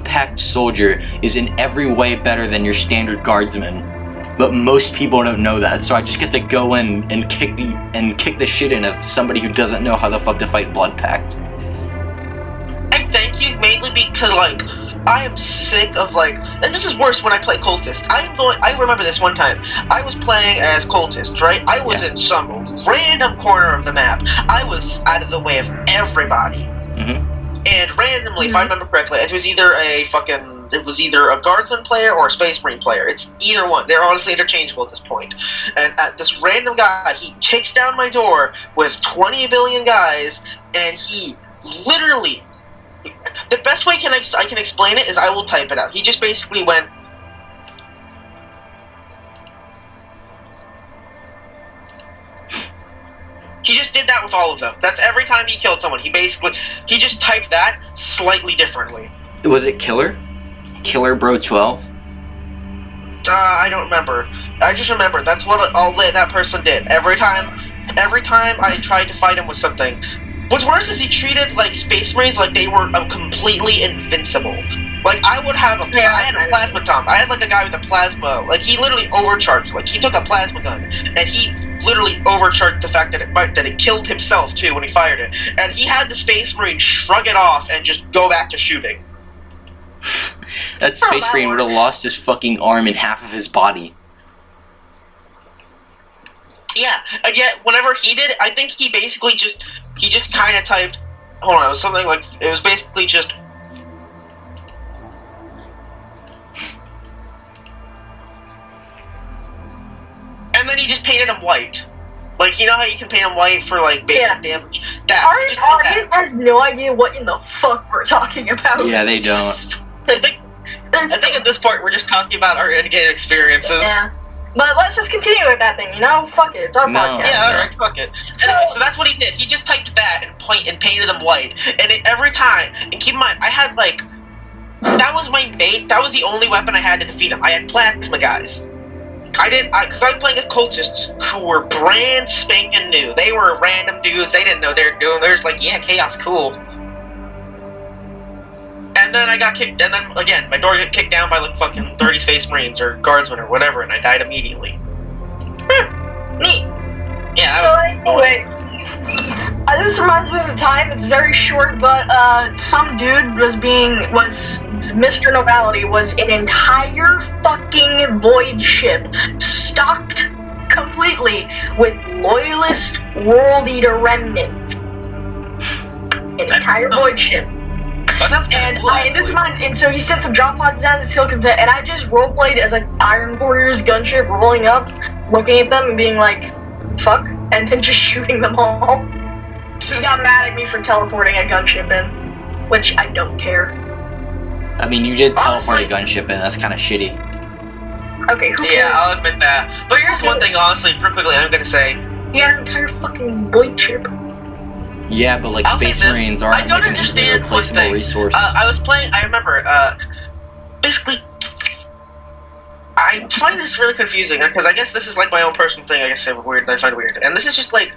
Pact soldier is in every way better than your standard guardsman. But most people don't know that, so I just get to go in and kick the shit in of somebody who doesn't know how the fuck to fight Blood Pact. I thank you mainly because I am sick of and this is worse when I play cultist. I remember this one time. I was playing as cultist, right? I was in some random corner of the map. I was out of the way of everybody. Mm-hmm. And randomly, if I remember correctly, it was either a guardsman player or a space marine player. It's either one. They're honestly interchangeable at this point. And this random guy, he kicks down my door with 20 billion guys, and he literally... The best way I can explain it is I will type it out. He just basically went... He just did that with all of them. That's every time he killed someone. He just typed that slightly differently. Was it Killer? Killer Bro 12? I don't remember. I just remember that's what that person did. Every time I tried to fight him with something. What's worse is he treated Space Marines like they were completely invincible. I would have I had a plasma tom. I had a guy with a plasma. He literally overcharged. He took a plasma gun and he literally overcharged the fact that it killed himself too when he fired it. And he had the Space Marine shrug it off and just go back to shooting. That Space Marine would have lost his fucking arm and half of his body. Yeah, and yet whenever he did it, I think he just kind of typed, hold on, it was something it was basically just, and then he just painted him white. You know how you can paint him white for basic damage? Our audience has no idea what in the fuck we're talking about. Yeah, they don't. I think at this point we're just talking about our in-game experiences. Yeah. But let's just continue with that thing, Fuck it, it's our podcast. Yeah, alright, fuck it. Anyway, so that's what he did. He just typed that and painted them white. And every time, and keep in mind, I had that was the only weapon I had to defeat him. I had plasma guys. Because I was playing with cultists who were brand spanking new. They were random dudes, they didn't know they were doing. They're just yeah, chaos, cool. And then I got kicked, and then again, my door got kicked down by fucking 30 Space Marines or Guardsmen or whatever, and I died immediately. Neat. Yeah. So anyway, this reminds me of a time. It's very short, but some dude was Mr. Novality was an entire fucking void ship stocked completely with loyalist world eater remnants. An entire void ship. But that's And so he sent some drop pods down to Silicon Valley, and I just roleplayed as like Iron Warrior's gunship rolling up, looking at them and being like, fuck, and then just shooting them all. He got mad at me for teleporting a gunship in, which I don't care. I mean, you did teleport Honestly, a gunship in, that's kind of shitty. Okay, who cares? Yeah, I'll admit that. But here's one thing, honestly, real quickly, I'm gonna say. You got an entire fucking void ship. Yeah, but like I'll say Space this, Marines I aren't don't like an easily understand one replaceable thing. resource. I was playing, I remember, basically, I find this really confusing, because I guess this is like my own personal thing, I guess I find weird. And this is just like,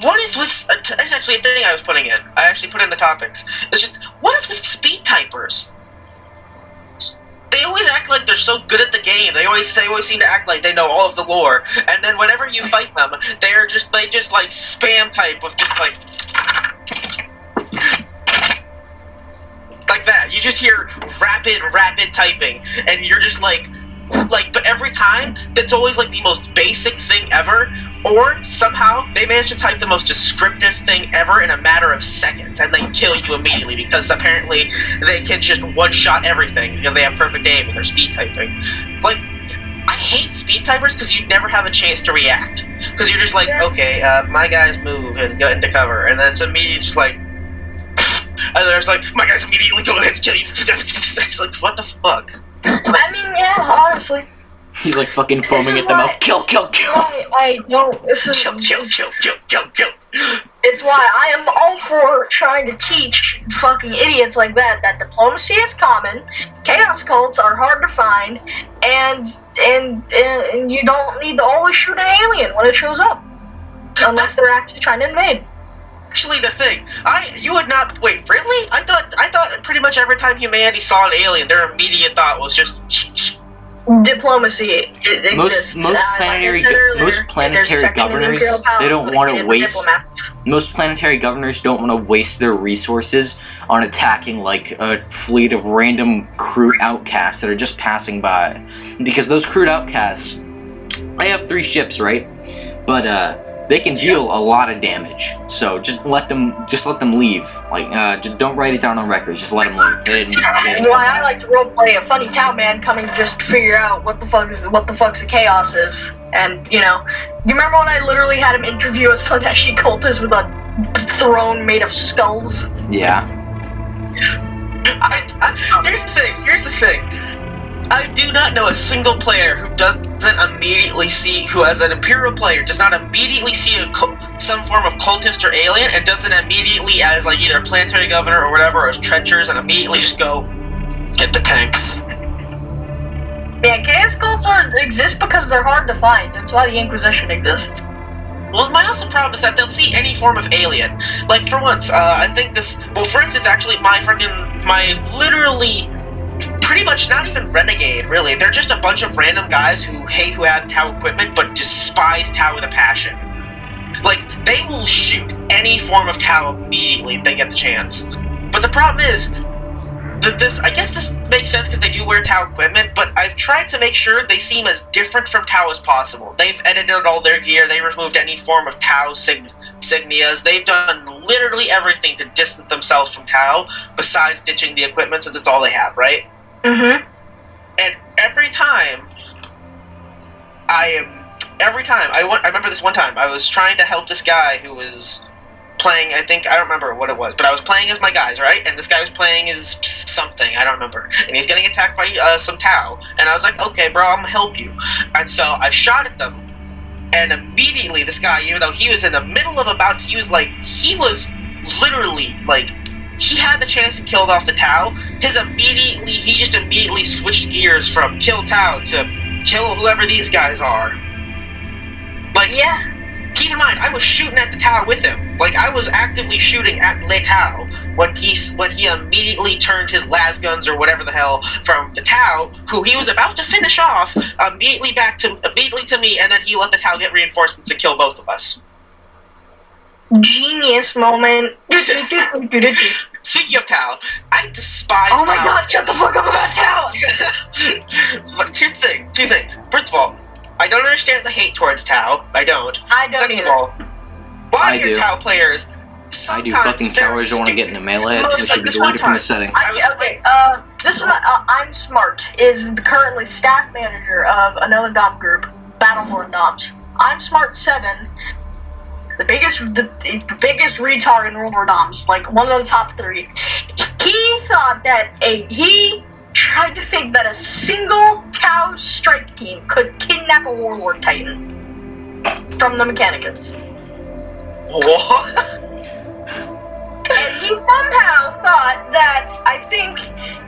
what is with, it's actually a thing I was putting in. I actually put in the topics. It's just, what is with speed typers? They always act like they're so good at the game. They always seem to act like they know all of the lore. And then whenever you fight them, they just like spam type with just like that. You just hear rapid typing, and you're just like, but every time, that's always like the most basic thing ever, or somehow they manage to type the most descriptive thing ever in a matter of seconds, and they kill you immediately, because apparently they can just one-shot everything, because they have perfect aim and they're speed typing. Like, I hate speed typers because you never have a chance to react. Because you're just like, okay, my guys move and go into cover, and then it's immediately just like, and there's like, my guys immediately go ahead and kill you. It's like, what the fuck? I mean, yeah, honestly. He's like fucking foaming at the mouth. Kill. I don't. This is Kill. It's why I am all for trying to teach fucking idiots like that diplomacy is common, chaos cults are hard to find, and you don't need to always shoot an alien when it shows up, unless they're actually trying to invade. Actually, the thing, you would not wait. Really? I thought pretty much every time humanity saw an alien, their immediate thought was just diplomacy. It exists. Most planetary governors, they don't want to waste. Most planetary governors don't want to waste their resources on attacking like a fleet of random crude outcasts that are just passing by, because those crude outcasts, they have 3 ships, right? But they can deal a lot of damage. So just let them leave. Like just don't write it down on records. Just let them leave. That's why I like to roleplay a funny town man coming to just figure out what the fuck's the chaos is. And you remember when I literally had him interview a Slaneshi cultist with a throne made of skulls? Yeah. Here's the thing. I do not know a single player who who as an Imperial player, does not immediately see some form of cultist or alien, and doesn't immediately, as like either planetary governor or whatever, or as trenchers, and immediately just go, get the tanks. Yeah, chaos cults exist because they're hard to find. That's why the Inquisition exists. Well, my also problem is that they'll see any form of alien. Like, for once, I think this, well, for instance, actually, my literally, pretty much not even renegade, really. They're just a bunch of random guys who have Tau equipment, but despise Tau with a passion. Like, they will shoot any form of Tau immediately if they get the chance. But the problem is, I guess this makes sense because they do wear Tau equipment, but I've tried to make sure they seem as different from Tau as possible. They've edited all their gear, they removed any form of Tau signias, they've done literally everything to distance themselves from Tau, besides ditching the equipment since it's all they have, right? Mm-hmm. And every time, I remember this one time, I was trying to help this guy who was playing, I don't remember what it was, but I was playing as my guys, right? And this guy was playing as something, I don't remember. And he's getting attacked by some Tau. And I was like, okay, bro, I'm gonna help you. And so I shot at them, and immediately this guy, even though he was in the middle of about to use, like, he was literally, like, he had the chance to kill off the Tau. He just immediately switched gears from kill Tau to kill whoever these guys are. Like, yeah. Keep in mind, I was shooting at the Tau with him. Like, I was actively shooting at Le Tau when he immediately turned his las guns or whatever the hell from the Tau, who he was about to finish off, immediately to me, and then he let the Tau get reinforcements and kill both of us. Genius moment. Speaking of Tau, I despise Oh my Tau. god, shut the fuck up about Tau! But here's the thing, 2 things. First of all, I don't understand the hate towards Tau. I don't. I don't Second of either. all, why I are your do. Tau players I do. sometimes Fucking very cowards don't want to get into melee. I think it should be deleted from the setting. This is my, I'm Smart is currently staff manager of another dom group, Battleborn Doms. I'm Smart 7, the biggest retard in World War Doms, like one of the top 3. He thought that he tried to think that a single Tau strike team could kidnap a Warlord Titan from the Mechanicus. What? And he somehow thought that, I think,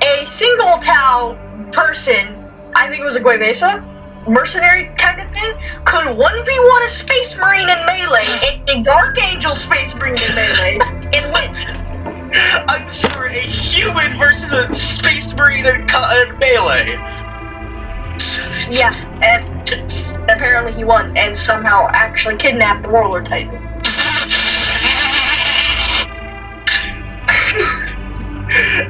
a single Tau person, I think it was a Guevesa, mercenary kind of thing, could 1v1 a Space Marine in melee, a Dark Angel Space Marine in melee, and win. I'm sorry, a human versus a Space Marine in melee. Yeah, and apparently he won, and somehow actually kidnapped the Warlord Titan.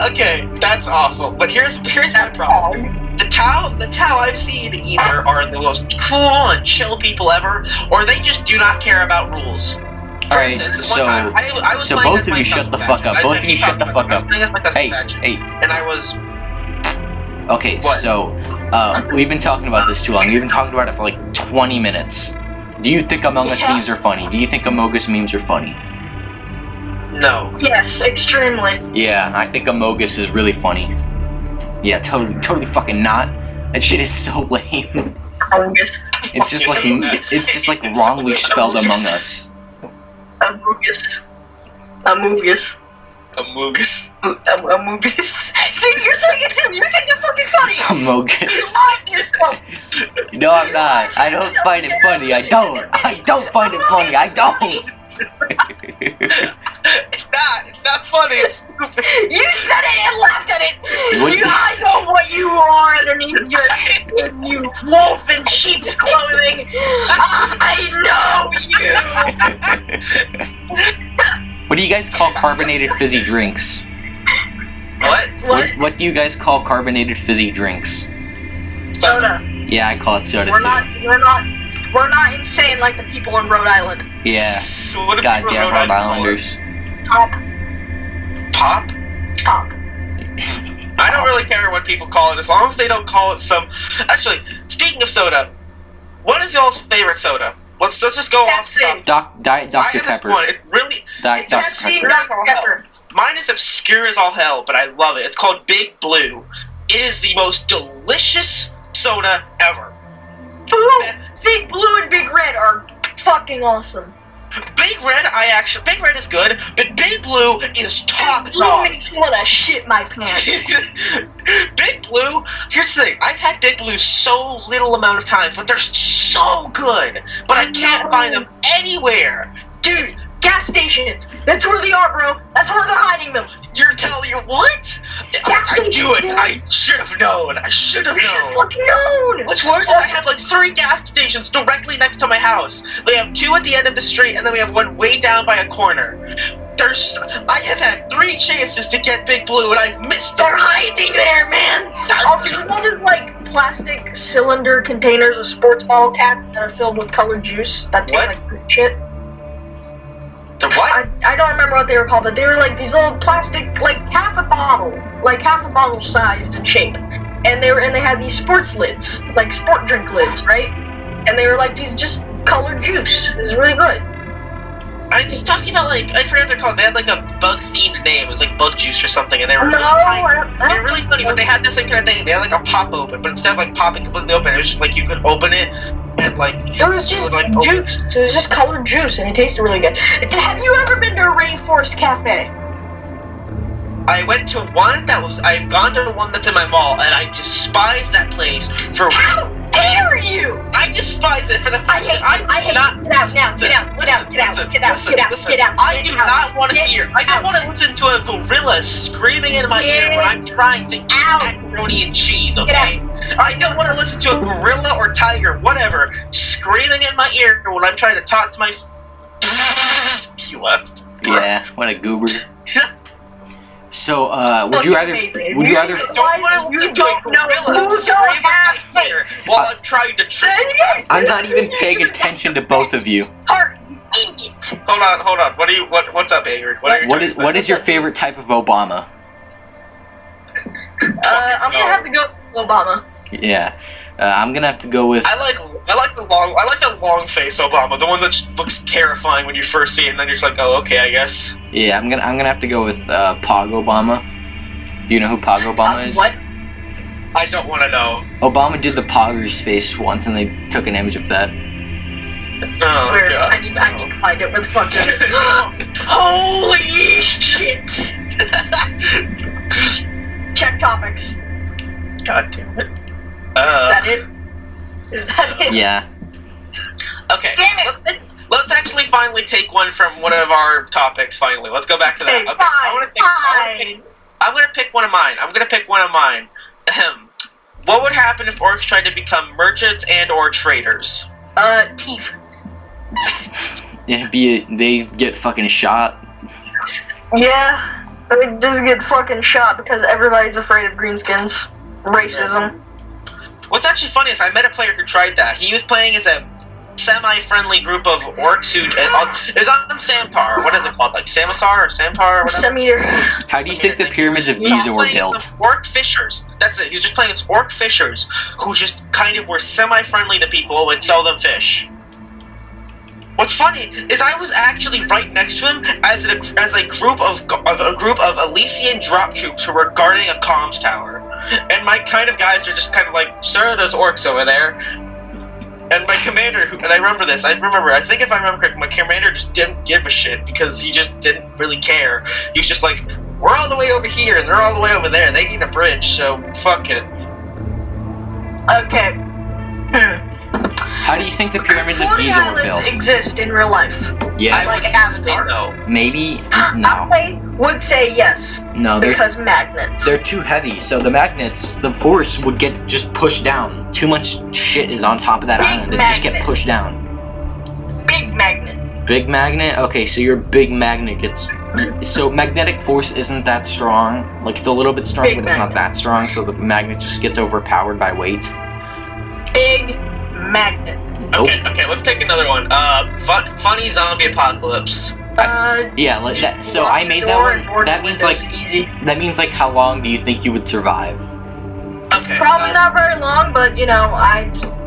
Okay, that's awful. But here's my problem. The Tau I've seen either are the most cool and chill people ever, or they just do not care about rules. Alright, so both of you shut the fuck up. Both of you shut the fuck up. Hey. And I was... Okay, What? so, we've been talking about this too long. We've been talking about it for like 20 minutes. Do you think Among Us memes are funny? Do you think Among Us memes are funny? No. Yes, extremely. Yeah, I think Among Us is really funny. Yeah, totally fucking not. That shit is so lame. Amogus. It's just like wrongly spelled Among Us. Amogus. Amogus. Amogus. Amogus. See, you're saying it too. You think it's fucking funny. Amogus. You mind yourself. No, I'm not. I don't find it funny. I don't find it funny. I don't. It's not funny. It's stupid. You said it and laughed at it. What- I know what you are underneath you wolf in sheep's clothing. I know you. What do you guys call carbonated fizzy drinks? What? What do you guys call carbonated fizzy drinks? Soda. Yeah, I call it soda We're too. not insane like the people in Rhode Island. Yeah. So what if Goddamn Rhode Islanders. Top. Pop? I don't really care what people call it, as long as they don't call it some... Actually, speaking of soda, what is y'all's favorite soda? Let's just go off Pepsi. top. Diet I Dr. have Pepper. one. It really... Diet Dr. Pepsi, Pepper. Dr. Pepper. Mine is obscure as all hell, but I love it. It's called Big Blue. It is the most delicious soda ever. Blue, Big Blue and Big Red are fucking awesome. Big Red is good, but Big Blue is top Blue notch. makes me wanna shit my pants. Big Blue, here's the thing, I've had Big Blue so little amount of times, but they're so good, but I can't find them anywhere. Dude, gas stations. That's where they are, bro. That's where they're hiding them. You're telling you what? I knew it. I should have known. I should have You should known. fucking known. What's worse is I have like 3 gas stations directly next to my house. We have 2 at the end of the street, and then we have 1 way down by a corner. I have had 3 chances to get Big Blue, and I've missed them. They're hiding there, man. Also, you know those like plastic cylinder containers of sports bottle caps that are filled with colored juice that taste What? like fruit shit? The what? I don't remember what they were called, but they were like these little plastic, like half a bottle sized in shape, and they had these sports lids, like sport drink lids, right? And they were like these just colored juice. It was really good. I'm talking about like, I forget what they're called. They had like a bug themed name. It was like bug juice or something, and they were really tiny. They were really funny, but they had this like kind of thing. They had like a pop open, but instead of like popping completely open, it was just like you could open it and like. It was just like, juice. It was just colored juice, and it tasted really good. Have you ever been to a Rainforest Cafe? I went to one I've gone to one that's in my mall, and I despise that place for. How dare you! I despise it for the fact that I hate not. Get out now! Get out! I do not want to hear. I don't want to listen to a gorilla screaming in my ear when I'm trying to eat macaroni and cheese. Okay. I don't want to listen to a gorilla or tiger, whatever, screaming in my ear when I'm trying to talk to my. He left. Yeah, what a goober. So, would you rather? I don't want to listen to a gorilla scream in my ear while I'm trying to trick you. I'm not even paying attention to both of you. Heart. Hold on. What's up, Avery? What is your favorite type of Obama? I'm gonna have to go with Obama. Yeah, I'm gonna have to go with. I like the long face Obama, the one that just looks terrifying when you first see it, and then you're just like, oh, okay, I guess. Yeah, I'm gonna have to go with Pog Obama. Do you know who Pog Obama is? What? I don't want to know. Obama did the Poggers face once, and they took an image of that. Oh Where? god. I need to find it with fucking. Holy shit! Check topics. God damn it. Is that it? Is that it? Yeah. Okay. Damn it! Let's actually finally take one from one of our topics. Finally, let's go back to that. Okay, Okay, I'm gonna pick one of mine. Ahem. What would happen if orcs tried to become merchants and/or traders? Teeth. Yeah, they get fucking shot. Yeah, they just get fucking shot because everybody's afraid of greenskins. Racism. What's actually funny is I met a player who tried that. He was playing as a semi-friendly group of orcs who it was on Sampar. What is it called? Like Samasar or Sampar or whatever? Centimeter. How do you think the pyramids of He was Giza were playing built? with orc fishers. That's it. He was just playing with orc fishers who just kind of were semi-friendly to people and sell them fish. What's funny is I was actually right next to him as a group of Elysian drop troops who were guarding a comms tower, and my kind of guys are just kind of like, "Sir, there's orcs over there." And my commander, and I remember this. I think if I remember correctly, my commander just didn't give a shit because he just didn't really care. He was just like, "We're all the way over here, and they're all the way over there. They need a bridge, so fuck it." Okay. How do you think the pyramids of Floating Giza were islands built? exist in real life. Yes. Like Avatar. No. Maybe. No. I would say yes. No, Because magnets. they're too heavy. So the magnets, the force would get just pushed down. Too much shit is on top of that Big island. It'd just get magnet. pushed down. Big magnet. Big magnet? Okay, so your big magnet gets... So magnetic force isn't that strong. Like, it's a little bit strong, Big but it's not magnet. that strong, so the magnet just gets overpowered by weight. Big magnet. Nope. Okay, let's take another one. Funny zombie apocalypse. Yeah, like that. So I made that one. That means like easy. That means like how long do you think you would survive? Okay. Probably not very long, but you know,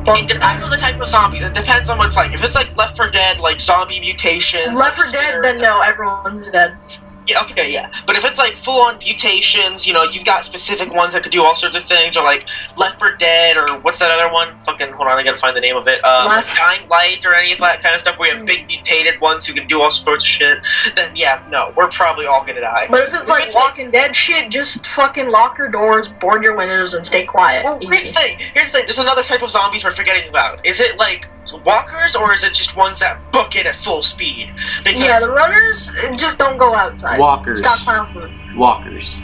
It depends on the type of zombies. It depends on what it's like. If it's like Left 4 Dead, like zombie mutations. Left 4 like Dead, then no, everyone's dead. Yeah, okay, yeah. But if it's like full-on mutations, you know, you've got specific ones that could do all sorts of things, or like Left 4 Dead, or what's that other one? Fucking, hold on, I gotta find the name of it. Dying Light, or any of that kind of stuff, where you have big mutated ones who can do all sorts of shit, then yeah, no, we're probably all gonna die. But if it's like Walking Dead shit, just fucking lock your doors, board your windows, and stay quiet. Well, here's the thing. There's another type of zombies we're forgetting about. Is it like walkers, or is it just ones that book it at full speed? Because Yeah, the runners just don't go outside. Walkers. Stockpile food. Walkers.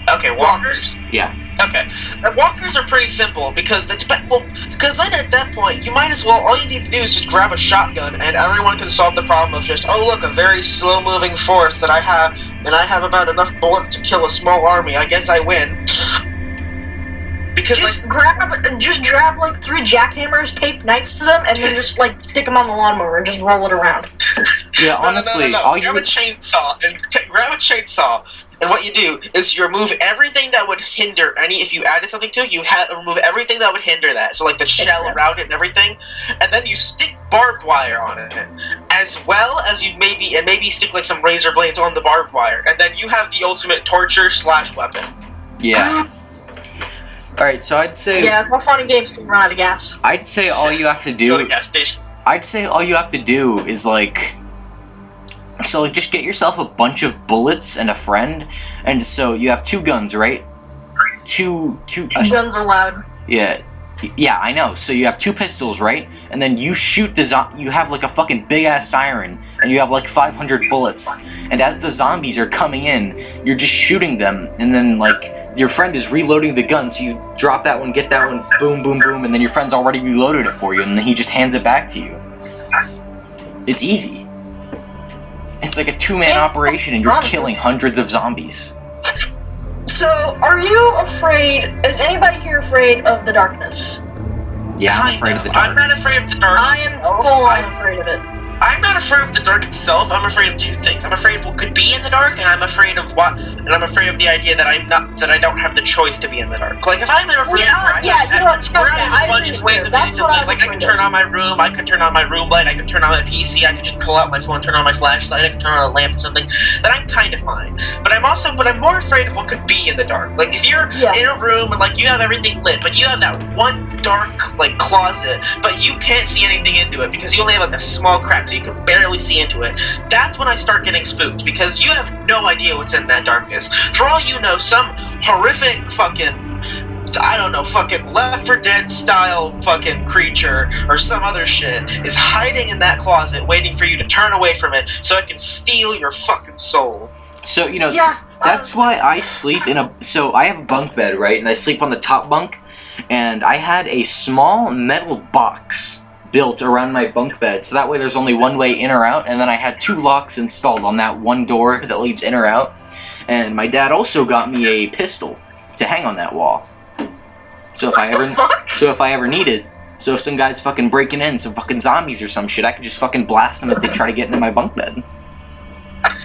Okay, walkers? Yeah. Okay. Walkers are pretty simple because because then at that point you might as well, all you need to do is just grab a shotgun and everyone can solve the problem of just, oh look, a very slow moving force that I have, and I have about enough bullets to kill a small army. I guess I win. Because Just grab like 3 jackhammers, tape knives to them, and then just like stick them on the lawnmower and just roll it around. Yeah, honestly, no. all you Grab a would... chainsaw and what you do is you remove everything that would hinder if you added something to it, you remove everything that would hinder that. So like the shell around it and everything, and then you stick barbed wire on it, as well as maybe stick like some razor blades on the barbed wire, and then you have the ultimate torture / weapon. Yeah. Alright, so I'd say... Yeah, more fun and games can run out of gas. I'd say all you have to Go do... to gas station. I'd say all you have to do is like... So like, just get yourself a bunch of bullets and a friend, and so you have 2 guns, right? Two Guns are loud. Yeah, I know. So you have 2 pistols, right? And then you shoot you have like a fucking big ass siren, and you have like 500 bullets. And as the zombies are coming in, you're just shooting them, and then like your friend is reloading the gun. So you drop that one, get that one, boom, boom, boom, and then your friend's already reloaded it for you, and then he just hands it back to you. It's easy. It's like a 2-man operation, and you're killing hundreds of zombies. So, are you afraid? Is anybody here afraid of the darkness? Yeah, I'm Kind afraid of the dark. I'm not afraid of the dark. I am full-on afraid of it. I'm not afraid of the dark itself. I'm afraid of two things. I'm afraid of what could be in the dark, and I'm afraid of the idea that I don't have the choice to be in the dark. Like if I'm in a room where I have a bunch of ways of doing things. Like I can turn on my room, I can turn on my room light, I can turn on my PC, I can just pull out my phone, turn on my flashlight, I can turn on a lamp or something. Then I'm kind of fine. But I'm more afraid of what could be in the dark. Like if you're in a room and like you have everything lit, but you have that one dark like closet, but you can't see anything into it because you only have like a small crack. So you can barely see into it. That's when I start getting spooked because you have no idea what's in that darkness. For all you know, some horrific fucking Left 4 Dead style fucking creature or some other shit is hiding in that closet waiting for you to turn away from it so it can steal your fucking soul. So, that's why I sleep so I have a bunk bed, right? And I sleep on the top bunk, and I had a small metal box built around my bunk bed, so that way there's only one way in or out, and then I had 2 locks installed on that one door that leads in or out. And my dad also got me a pistol to hang on that wall. So if I ever needed, so if some guy's fucking breaking in, some fucking zombies or some shit, I could just fucking blast them if they try to get into my bunk bed.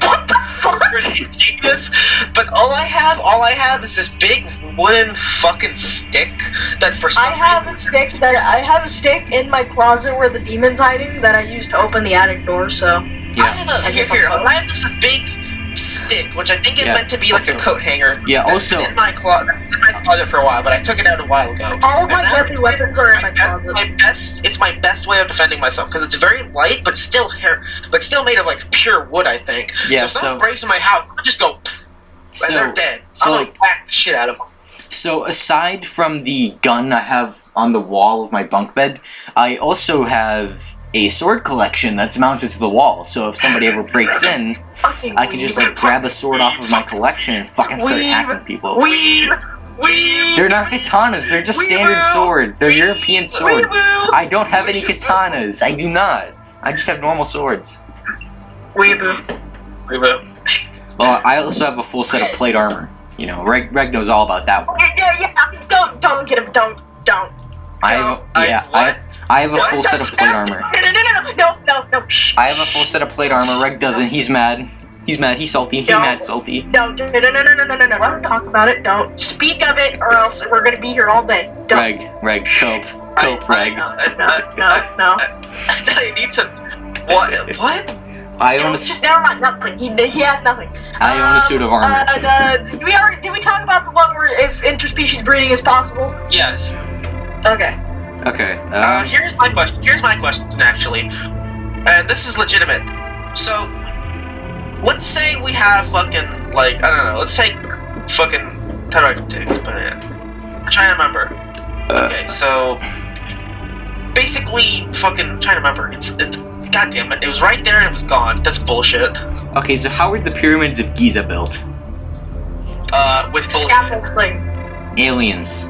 What the fuck? Ridiculous. But all I have is this big wooden fucking stick that for some reason... I have a stick in my closet where the demon's hiding that I use to open the attic door, so... Yeah. I have this big stick, which I think is meant to be like a coat hanger. Yeah, also... in my closet for a while, but I took it out a while ago. All of my deadly weapons are in my closet. It's my best way of defending myself, because it's very light, but still made of like pure wood, I think. Yeah, so if someone breaks in my house, I'll just go, and they're dead. I'm gonna whack the shit out of them. So aside from the gun I have on the wall of my bunk bed, I also have a sword collection that's mounted to the wall. So if somebody ever breaks in, I can just like grab a sword off of my collection and fucking start hacking people. They're not katanas, they're just standard swords. They're European swords. I don't have any katanas. I do not. I just have normal swords. Weeboo. Well, I also have a full set of plate armor. You know, Reg knows all about that one. Yeah. Don't get him. Don't. I have a full set of plate armor. No. Shh. I have a full set of plate armor. Reg doesn't. He's mad. He's salty. Salty. No. Don't talk about it. Don't speak of it, or else we're gonna be here all day. Don't. Reg, cope, Reg. No. I need to. What? I own Never mind. Nothing. He has nothing. I own a suit of armor. Did we talk about the one where if interspecies breeding is possible? Yes. Okay. Here's my question, actually. And this is legitimate. So, let's say we have fucking, like, I don't know, let's take fucking, how do I take this? I'm trying to remember. Okay, so, basically, fucking, trying to remember. It's, God damn it, it was right there and it was gone. That's bullshit. Okay, so how were the pyramids of Giza built? With bullshit. Scaffolding. Aliens.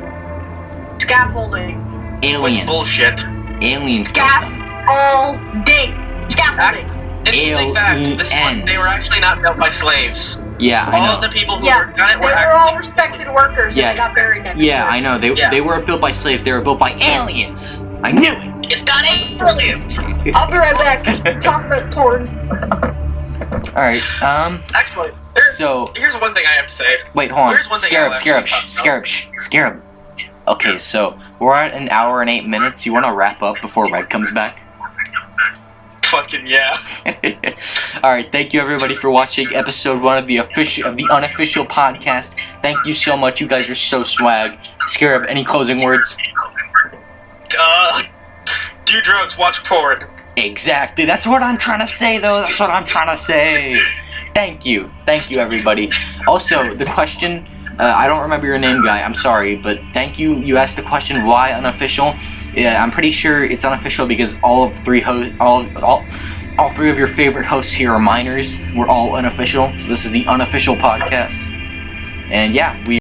Scaffolding. Aliens. With bullshit. Aliens built them. Scaffolding. Interesting fact, they were actually not built by slaves. Yeah, I know. All of the people who worked on it were all respected workers and they got buried next to it. I know. They weren't built by slaves, they were built by aliens. I knew it. It's not aliens! I'll be right back. Talk about porn. Alright, Actually, here's one thing I have to say. Wait, hold on. Here's one thing Scarab. Okay, so we're at an hour and 8 minutes. You want to wrap up before Red comes back? Fucking yeah. Alright, thank you everybody for watching episode 1 of the Unofficial podcast. Thank you so much. You guys are so swag. Scarab, any closing words? Do drugs, watch porn. Exactly. That's what I'm trying to say, though. That's what I'm trying to say. Thank you, everybody. Also, the question, I don't remember your name, guy. I'm sorry, but thank you. You asked the question, why unofficial? Yeah, I'm pretty sure it's unofficial because all three of your favorite hosts here are minors. We're all unofficial, so this is the Unofficial podcast. And yeah, we